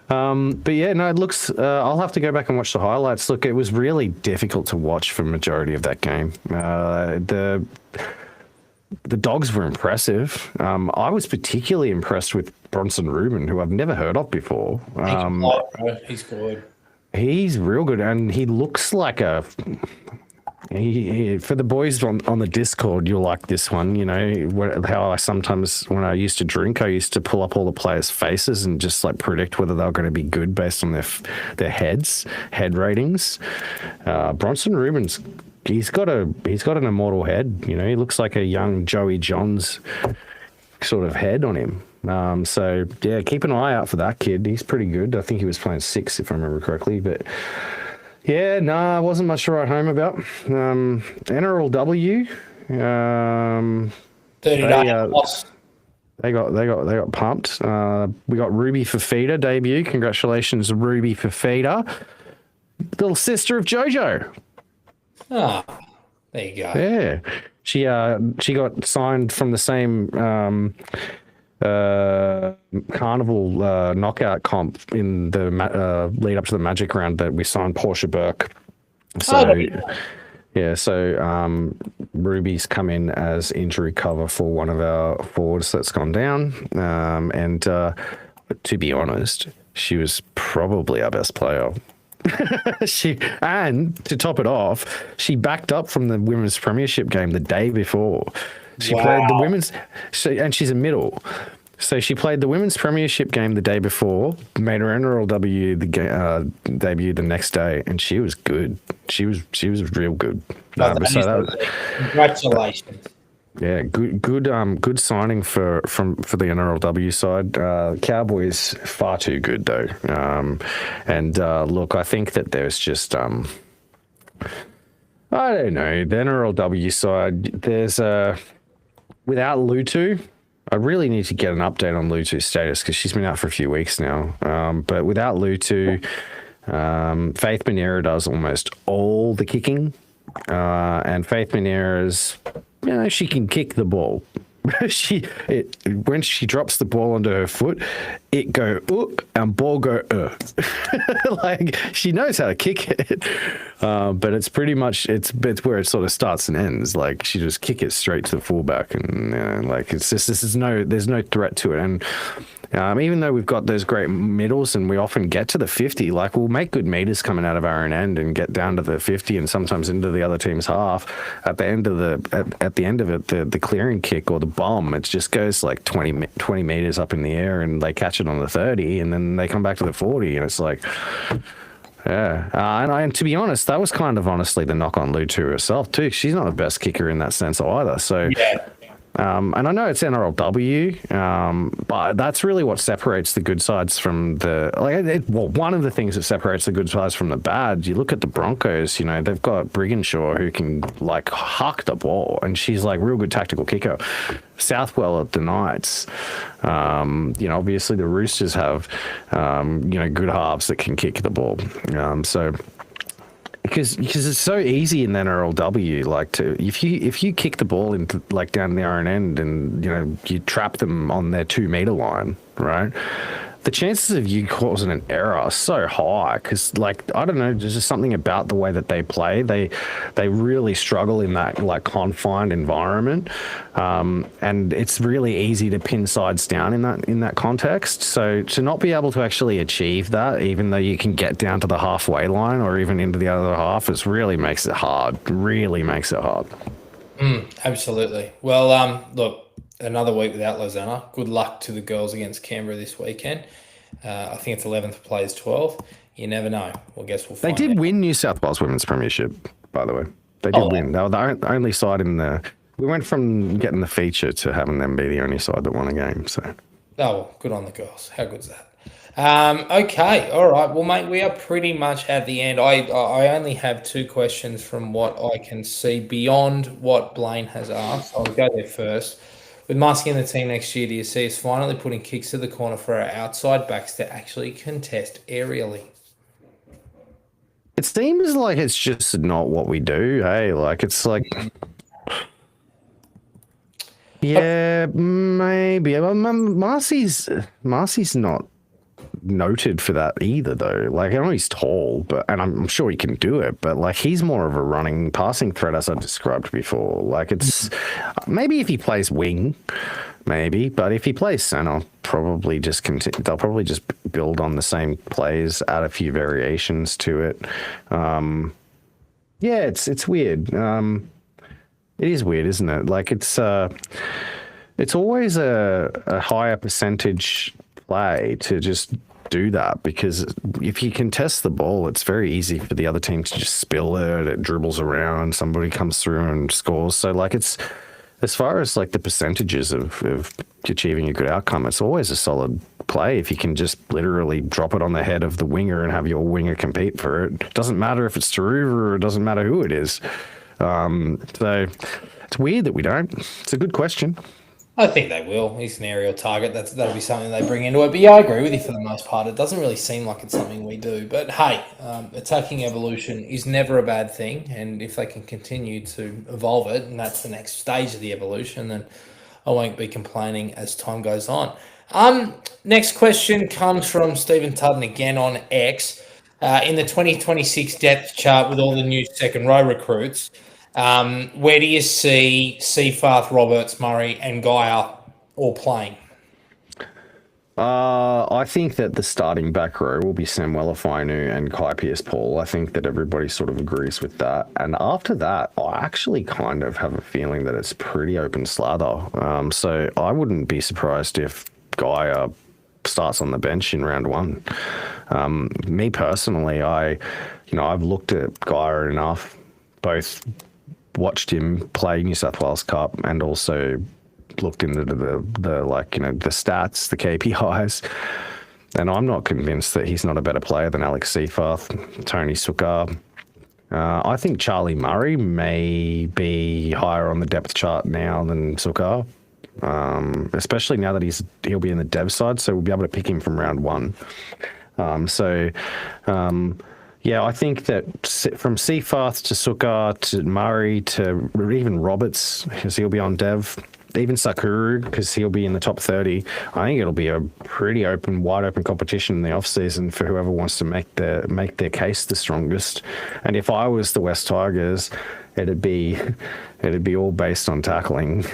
but yeah, no, it looks. I'll have to go back and watch the highlights. Look, it was really difficult to watch for the majority of that game. The Dogs were impressive. I was particularly impressed with Bronson Rubin, who I've never heard of before. He's good. He's real good, and he looks like a. For the boys on the Discord, you'll like this one. How I sometimes, when I used to drink, I used to pull up all the players' faces and just like predict whether they were going to be good based on their head ratings. Bronson Rubin's he's got an immortal head. He looks like a young Joey Johns sort of head on him. So yeah, keep an eye out for that kid. He's pretty good. I think he was playing 6 if I remember correctly, but. Yeah, no, wasn't much to write home about. NRLW, 30-day loss. They got pumped. We got Ruby Fafita debut. Congratulations, Ruby Fafita. little sister of JoJo. Ah, there you go. Yeah, she got signed from the same carnival knockout comp in the lead up to the Magic round that we signed Portia Burke. So yeah, so Ruby's come in as injury cover for one of our forwards that's gone down, and to be honest, she was probably our best player. And to top it off, she backed up from the women's premiership game the day before. She played the women's, and she's a middle. So she played the women's premiership game the day before, made her NRLW debut the next day, and she was good. She was real good. Congratulations. Yeah, good signing for the NRLW side. Cowboys far too good though. And look, I think that there's just I don't know, the NRLW side. There's without Lutu. I really need to get an update on Lutu's status because she's been out for a few weeks now. But without Lutu, Faith Manera does almost all the kicking. And Faith Manera's, she can kick the ball. When she drops the ball onto her foot, it go and ball go like she knows how to kick it, but it's pretty much it's where it sort of starts and ends. Like she just kick it straight to the fullback, and like it's just there's no threat to it. And even though we've got those great middles and we often get to the 50, like we'll make good meters coming out of our own end and get down to the 50 and sometimes into the other team's half. At the end of the clearing kick or the bomb, it just goes like 20 meters up in the air and they catch it on the 30 and then they come back to the 40 and it's like, yeah. And to be honest, that was kind of honestly the knock on Lutu herself too. She's not the best kicker in that sense either. So yeah. And I know it's NRLW, but that's really what separates the good sides from one of the things that separates the good sides from the bad. You look at the Broncos, they've got Briganshaw who can like huck the ball, and she's like real good tactical kicker. Southwell at the Knights, obviously the Roosters have, good halves that can kick the ball. Because it's so easy in the NRLW, like if you kick the ball into like down the iron end and you trap them on their 2 meter line, right? The chances of you causing an error are so high because, like, I don't know, there's just something about the way that they play. They really struggle in that like confined environment, and it's really easy to pin sides down in that context. So to not be able to actually achieve that, even though you can get down to the halfway line or even into the other half, it really makes it hard. Really makes it hard. Absolutely. Well, look. Another week without Lozana. Good luck to the girls against Canberra this weekend. I think it's 11th plays 12th. You never know. Well, we'll find They did win New South Wales Women's Premiership, by the way. They did win. They were the only side in the... We went from getting the feature to having them be the only side that won a game. So. Oh, well, good on the girls. How good's that? Okay. All right. Well, mate, we are pretty much at the end. I only have 2 questions from what I can see beyond what Blaine has asked. I'll go there first. With Muskie and the team next year, do you see us finally putting kicks to the corner for our outside backs to actually contest aerially? It seems like it's just not what we do, hey? Like, it's like... Yeah, maybe. Marcy's not noted for that either, though. Like, I know he's tall, and I'm sure he can do it, but like he's more of a running, passing threat, as I described before. Like, it's maybe if he plays wing, maybe, but if he plays center, probably just they'll probably just build on the same plays, add a few variations to it. Yeah, it's weird. It is weird, isn't it? Like, it's always a higher percentage play to just do that, because if you contest the ball, it's very easy for the other team to just spill it. It dribbles around, somebody comes through and scores. So like, it's as far as like the percentages of achieving a good outcome, it's always a solid play if you can just literally drop it on the head of the winger and have your winger compete for it. It doesn't matter if it's Taruva or it doesn't matter who it is. So it's weird that we don't. It's a good question. I think they will. He's an aerial target. That'll be something they bring into it. But yeah, I agree with you for the most part. It doesn't really seem like it's something we do. But hey, attacking evolution is never a bad thing. And if they can continue to evolve it, and that's the next stage of the evolution, then I won't be complaining as time goes on. Next question comes from Stephen Tudden again on X. In the 2026 depth chart with all the new second row recruits, where do you see Seafarth, Roberts, Murray, and Geyer all playing? I think that the starting back row will be Sam Welafainu and Kai Pearce-Paul. I think that everybody sort of agrees with that. And after that, I actually kind of have a feeling that it's pretty open slather. So I wouldn't be surprised if Geyer starts on the bench in round one. Me personally, I've looked at Geyer enough, both watched him play New South Wales Cup and also looked into the stats, the KPIs, and I'm not convinced that he's not a better player than Alex Seafarth, Tony Sukar. I think Charlie Murray may be higher on the depth chart now than Sukar, especially now that he'll be in the dev side, so we'll be able to pick him from round one. Yeah, I think that from Seafarth to Sukar to Murray to even Roberts, because he'll be on dev, even Sakuru, because he'll be in the top 30, I think it'll be a pretty wide open competition in the off-season for whoever wants to make their case the strongest. And if I was the West Tigers, it'd be all based on tackling.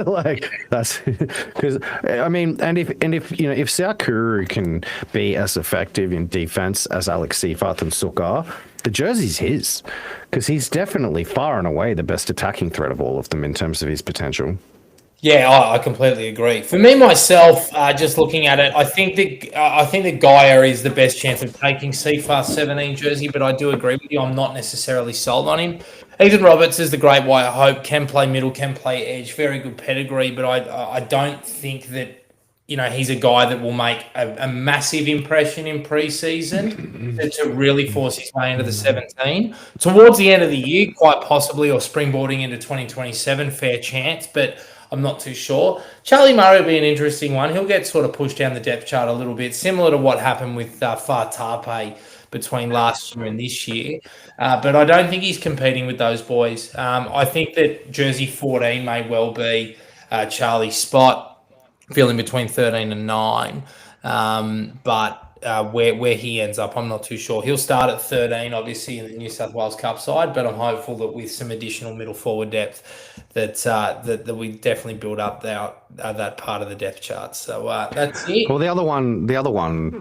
Like that's because I mean, and if Sakuru can be as effective in defense as Alex Seafarth and Sukar, the jersey's his, because he's definitely far and away the best attacking threat of all of them in terms of his potential. Yeah, I completely agree. For me, myself, just looking at it, I think that Geyer is the best chance of taking Seafarth's 17 jersey, but I do agree with you. I'm not necessarily sold on him. Ethan Roberts is the great white hope, can play middle, can play edge, very good pedigree, but I don't think that he's a guy that will make a massive impression in pre-season to really force his way into the 17. Towards the end of the year, quite possibly, or springboarding into 2027, fair chance, but I'm not too sure. Charlie Murray will be an interesting one. He'll get sort of pushed down the depth chart a little bit, similar to what happened with Fatape between last year and this year. But I don't think he's competing with those boys. I think that jersey 14 may well be Charlie's spot, feeling between 13 and 9. But where he ends up, I'm not too sure. He'll start at 13, obviously, in the New South Wales Cup side, but I'm hopeful that with some additional middle forward depth, that we definitely build up that part of the depth chart. So that's it. Well, the other one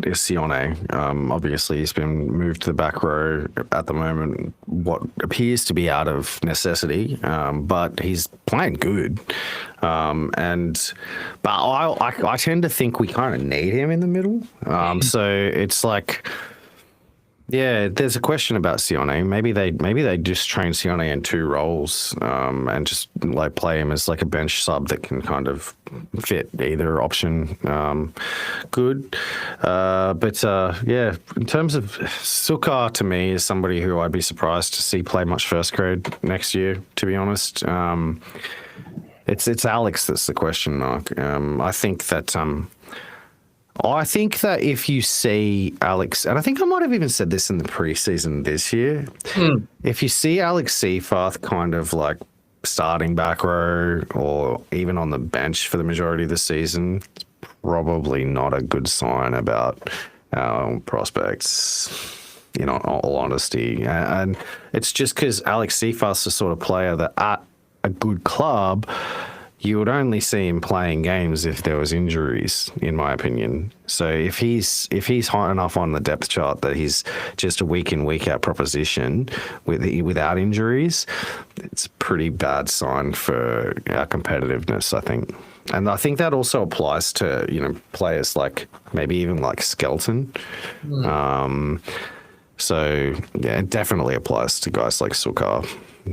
is Sione. Obviously, he's been moved to the back row at the moment, what appears to be out of necessity, but he's playing good. But I tend to think we kind of need him in the middle. So it's like, yeah, there's a question about Sione. Maybe they just train Sione in two roles, and just like play him as like a bench sub that can kind of fit either option. Good, yeah. In terms of Sukar, to me, is somebody who I'd be surprised to see play much first grade next year. To be honest, it's Alex that's the question mark. I think that if you see Alex, and I think I might have even said this in the preseason this year, if you see Alex Seafarth kind of like starting back row or even on the bench for the majority of the season, it's probably not a good sign about our prospects, in all honesty. And it's just because Alex Seafarth's the sort of player that at a good club, you would only see him playing games if there was injuries, in my opinion. So if he's high enough on the depth chart that he's just a week in, week out proposition without injuries, it's a pretty bad sign for our competitiveness, I think. And I think that also applies to, players like maybe even like Skelton. So yeah, it definitely applies to guys like Sukar,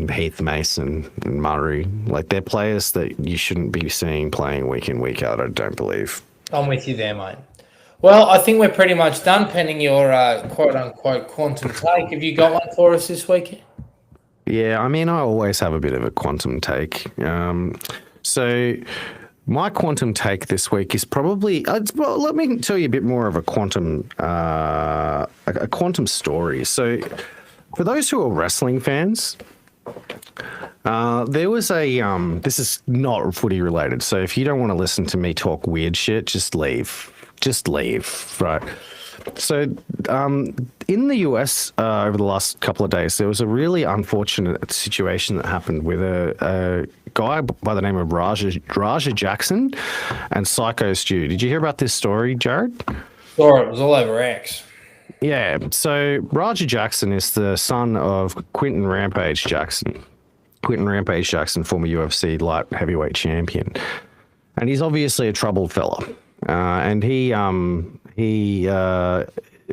Heath Mason and Murray. Like, they're players that you shouldn't be seeing playing week in, week out, I don't believe. I'm with you there, mate. Well, I think we're pretty much done, pending your quote-unquote quantum take. Have you got one for us this week? Yeah, I mean, I always have a bit of a quantum take. So My quantum take this week is probably well. Let me tell you a bit more of a quantum story. So, for those who are wrestling fans, there was a this is not footy related. So if you don't want to listen to me talk weird shit, just leave. Just leave. Right. So, in the US over the last couple of days, there was a really unfortunate situation that happened with a guy by the name of Raja Jackson and Psycho Stu. Did you hear about this story, Jarrod? Sorry, it was all over X. Yeah. So Raja Jackson is the son of Quinton Rampage Jackson. Quinton Rampage Jackson, former UFC light heavyweight champion, and he's obviously a troubled fella. And he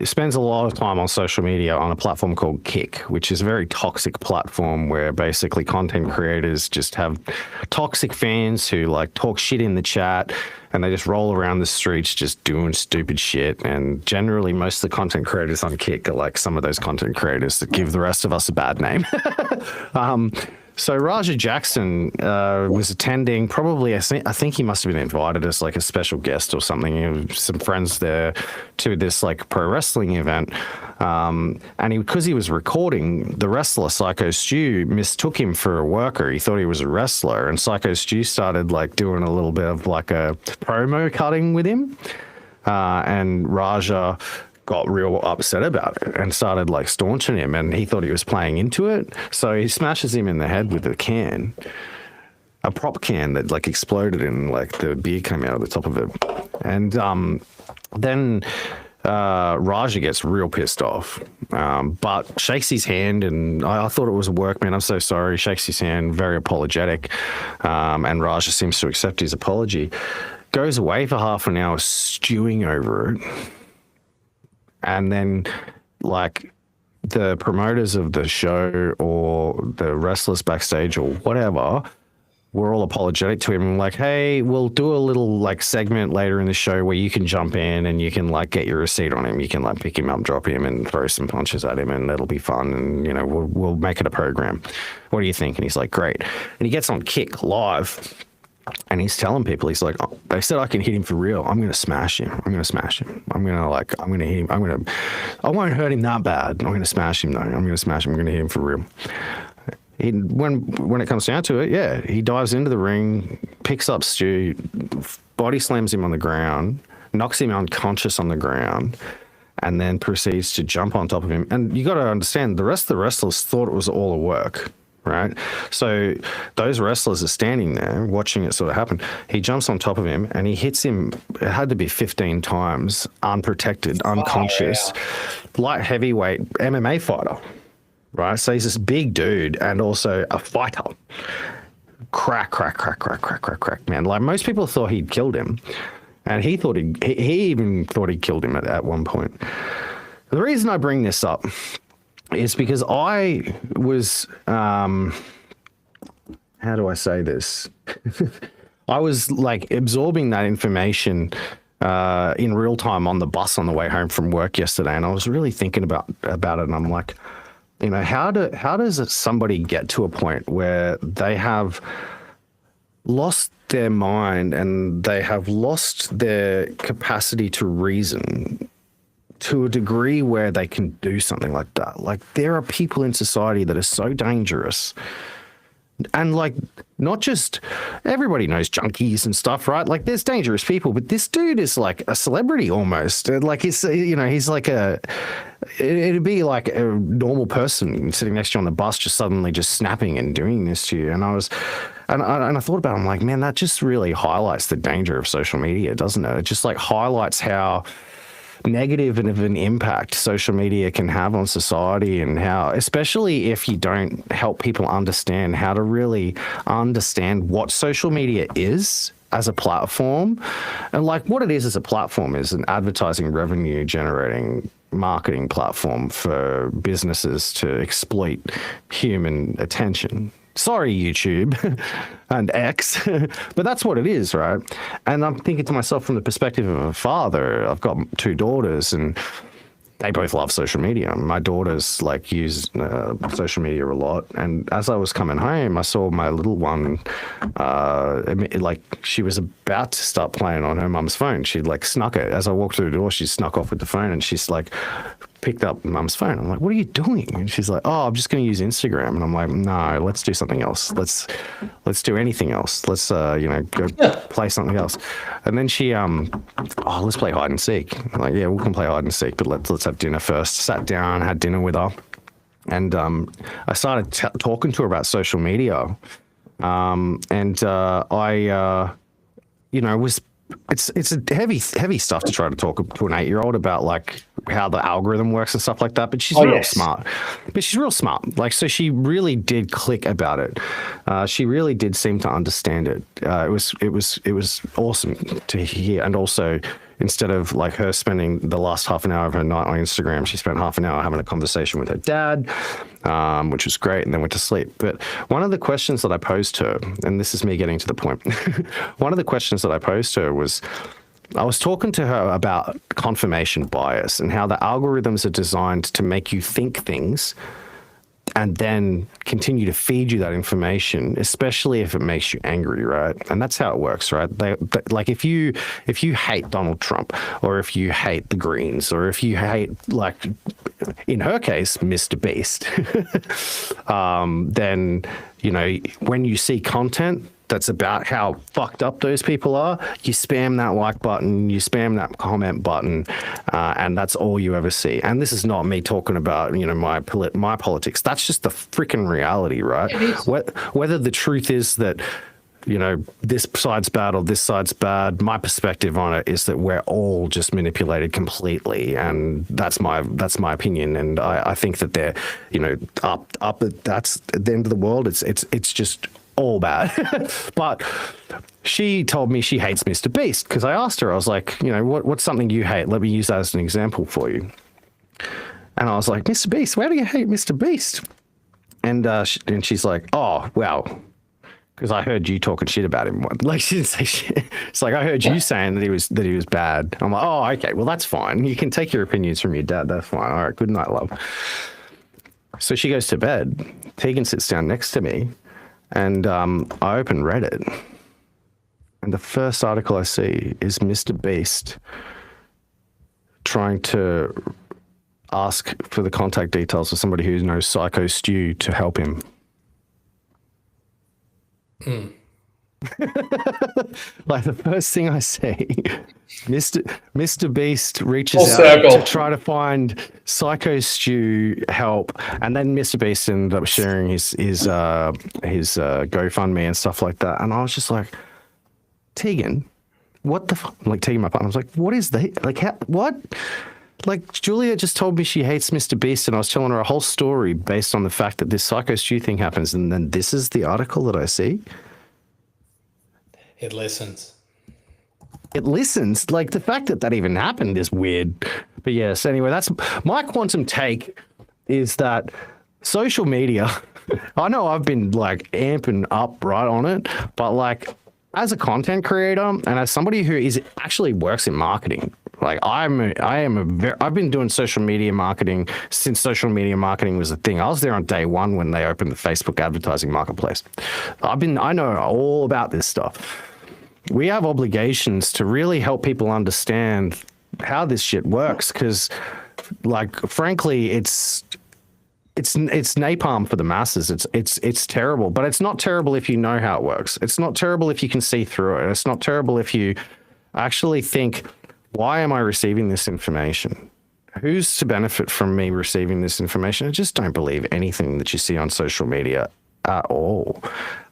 spends a lot of time on social media on a platform called Kick, which is a very toxic platform where basically content creators just have toxic fans who like talk shit in the chat and they just roll around the streets just doing stupid shit. And generally most of the content creators on Kick are like some of those content creators that give the rest of us a bad name. So Raja Jackson was attending, probably, I think he must have been invited as like a special guest or something. Some friends there to this like pro wrestling event. And because he was recording, the wrestler Psycho Stu mistook him for a worker. He thought he was a wrestler. And Psycho Stu started like doing a little bit of like a promo cutting with him. And Raja got real upset about it and started like staunching him, and he thought he was playing into it. So he smashes him in the head with a can, a prop can that like exploded and like the beer came out of the top of it. And then Raja gets real pissed off, but shakes his hand, and I thought it was a workman. I'm so sorry. Shakes his hand, very apologetic. And Raja seems to accept his apology. Goes away for half an hour stewing over it. And then, like, the promoters of the show or the wrestlers backstage or whatever were all apologetic to him. Like, hey, we'll do a little, like, segment later in the show where you can jump in and you can, like, get your receipt on him. You can, like, pick him up, drop him, and throw some punches at him, and it'll be fun. And, you know, we'll make it a program. What do you think? And he's like, great. And he gets on Kick live. And he's telling people, he's like, oh, they said I can hit him for real. I'm going to smash him. I'm going to smash him. I'm going to hit him. I won't hurt him that bad. I'm going to smash him though. I'm going to smash him. I'm going to hit him for real. When it comes down to it, yeah, he dives into the ring, picks up Stu, body slams him on the ground, knocks him unconscious on the ground, and then proceeds to jump on top of him. And you got to understand, the rest of the wrestlers thought it was all a work. Right. So those wrestlers are standing there watching it sort of happen. He jumps on top of him and he hits him. It had to be 15 times, unprotected, unconscious, light heavyweight MMA fighter. Right. So he's this big dude and also a fighter. Crack, man. Like most people thought he'd killed him. And he even thought he killed him at one point. The reason I bring this up is because I was, how do I say this? I was like absorbing that information in real time on the bus on the way home from work yesterday, and I was really thinking about it, and I'm like, you know, how does somebody get to a point where they have lost their mind and they have lost their capacity to reason to a degree where they can do something like that? Like, there are people in society that are so dangerous. And, like, not just everybody knows junkies and stuff, right? Like, there's dangerous people, but this dude is like a celebrity almost. Like, he's, you know, he's like it'd be like a normal person sitting next to you on the bus just suddenly just snapping and doing this to you. And I thought about it, I'm like, man, that just really highlights the danger of social media, doesn't it? It just like highlights how negative of an impact social media can have on society, and how, especially if you don't help people understand how to really understand what social media is as a platform. And like what it is as a platform is an advertising revenue generating marketing platform for businesses to exploit human attention. Sorry, YouTube and X, but that's what it is, right? And I'm thinking to myself from the perspective of a father. I've got 2 daughters, and they both love social media. My daughters like use social media a lot. And as I was coming home, I saw my little one, like she was about to start playing on her mum's phone. She'd like snuck it. As I walked through the door, she snuck off with the phone and she's like picked up mum's phone. I'm like, what are you doing? And she's like, oh, I'm just going to use Instagram. And I'm like, no, let's do something else. Let's do anything else. Let's, go play something else. And then she, let's play hide and seek. I'm like, yeah, we can play hide and seek, but let's have dinner first. Sat down, had dinner with her. And I started talking to her about social media. It's a heavy stuff to try to talk to an 8-year-old about like how the algorithm works and stuff like that. But she's smart. But she's real smart. Like, so she really did click about it. She really did seem to understand it. It was awesome to hear. And also, instead of like her spending the last half an hour of her night on Instagram, she spent half an hour having a conversation with her dad, which was great, and then went to sleep. But one of the questions that I posed to her, and this is me getting to the point, one of the questions that I posed to her was, I was talking to her about confirmation bias and how the algorithms are designed to make you think things and then continue to feed you that information, especially if it makes you angry, right? And that's how it works, right? Like if you hate Donald Trump, or if you hate the Greens, or if you hate, like in her case, Mr. Beast, then, when you see content that's about how fucked up those people are, you spam that like button, you spam that comment button, and that's all you ever see. And this is not me talking about, my politics. That's just the freaking reality, right? Whether the truth is that, this side's bad or this side's bad, my perspective on it is that we're all just manipulated completely, and that's my opinion. And I think that they're, that's at the end of the world. It's just all bad. But she told me she hates Mr. Beast, because I asked her, I was like, what's something you hate? Let me use that as an example for you. And I was like, Mr. Beast, why do you hate Mr. Beast? And she's like, oh, well, because I heard you talking shit about him. Like, she didn't say shit. It's like, I heard you saying that he was bad. I'm like, oh, okay, well, that's fine. You can take your opinions from your dad. That's fine. All right, good night, love. So she goes to bed. Tegan sits down next to me. And I open Reddit, and the first article I see is Mr. Beast trying to ask for the contact details of somebody who knows Psycho Stew to help him. Like, the first thing I see, Mr. Beast reaches out to try to find Psycho Stew help, and then Mr. Beast ended up sharing his GoFundMe and stuff like that. And I was just like, Tegan, what the fuck? Like, Tegan, my partner, I was like, what is that? Like, what? Like, Julia just told me she hates Mr. Beast, and I was telling her a whole story based on the fact that this Psycho Stew thing happens, and then this is the article that I see. It listens. It listens. Like, the fact that even happened is weird. But yes, anyway, that's my quantum take, is that social media, I know I've been like amping up right on it, but like, as a content creator and as somebody who actually works in marketing, like I've been doing social media marketing since social media marketing was a thing. I was there on day one when they opened the Facebook advertising marketplace. I know all about this stuff. We have obligations to really help people understand how this shit works, because, like, frankly, it's napalm for the masses. It's terrible, but it's not terrible if you know how it works. It's not terrible if you can see through it. It's not terrible if you actually think, why am I receiving this information? Who's to benefit from me receiving this information? I just don't believe anything that you see on social media at all,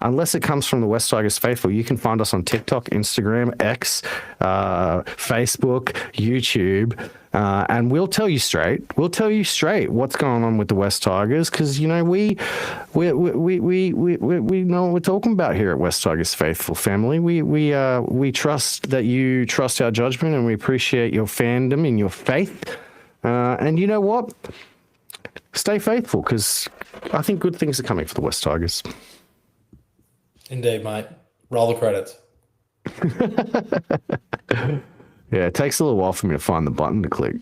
unless it comes from the West Tigers faithful. You can find us on TikTok, Instagram, X, Facebook, YouTube, and we'll tell you straight. We'll tell you straight what's going on with the West Tigers, because we know what we're talking about here at West Tigers faithful family. We trust that you trust our judgment, and we appreciate your fandom and your faith. And you know what? Stay faithful, because I think good things are coming for the West Tigers. Indeed, mate. Roll the credits. Yeah, it takes a little while for me to find the button to click.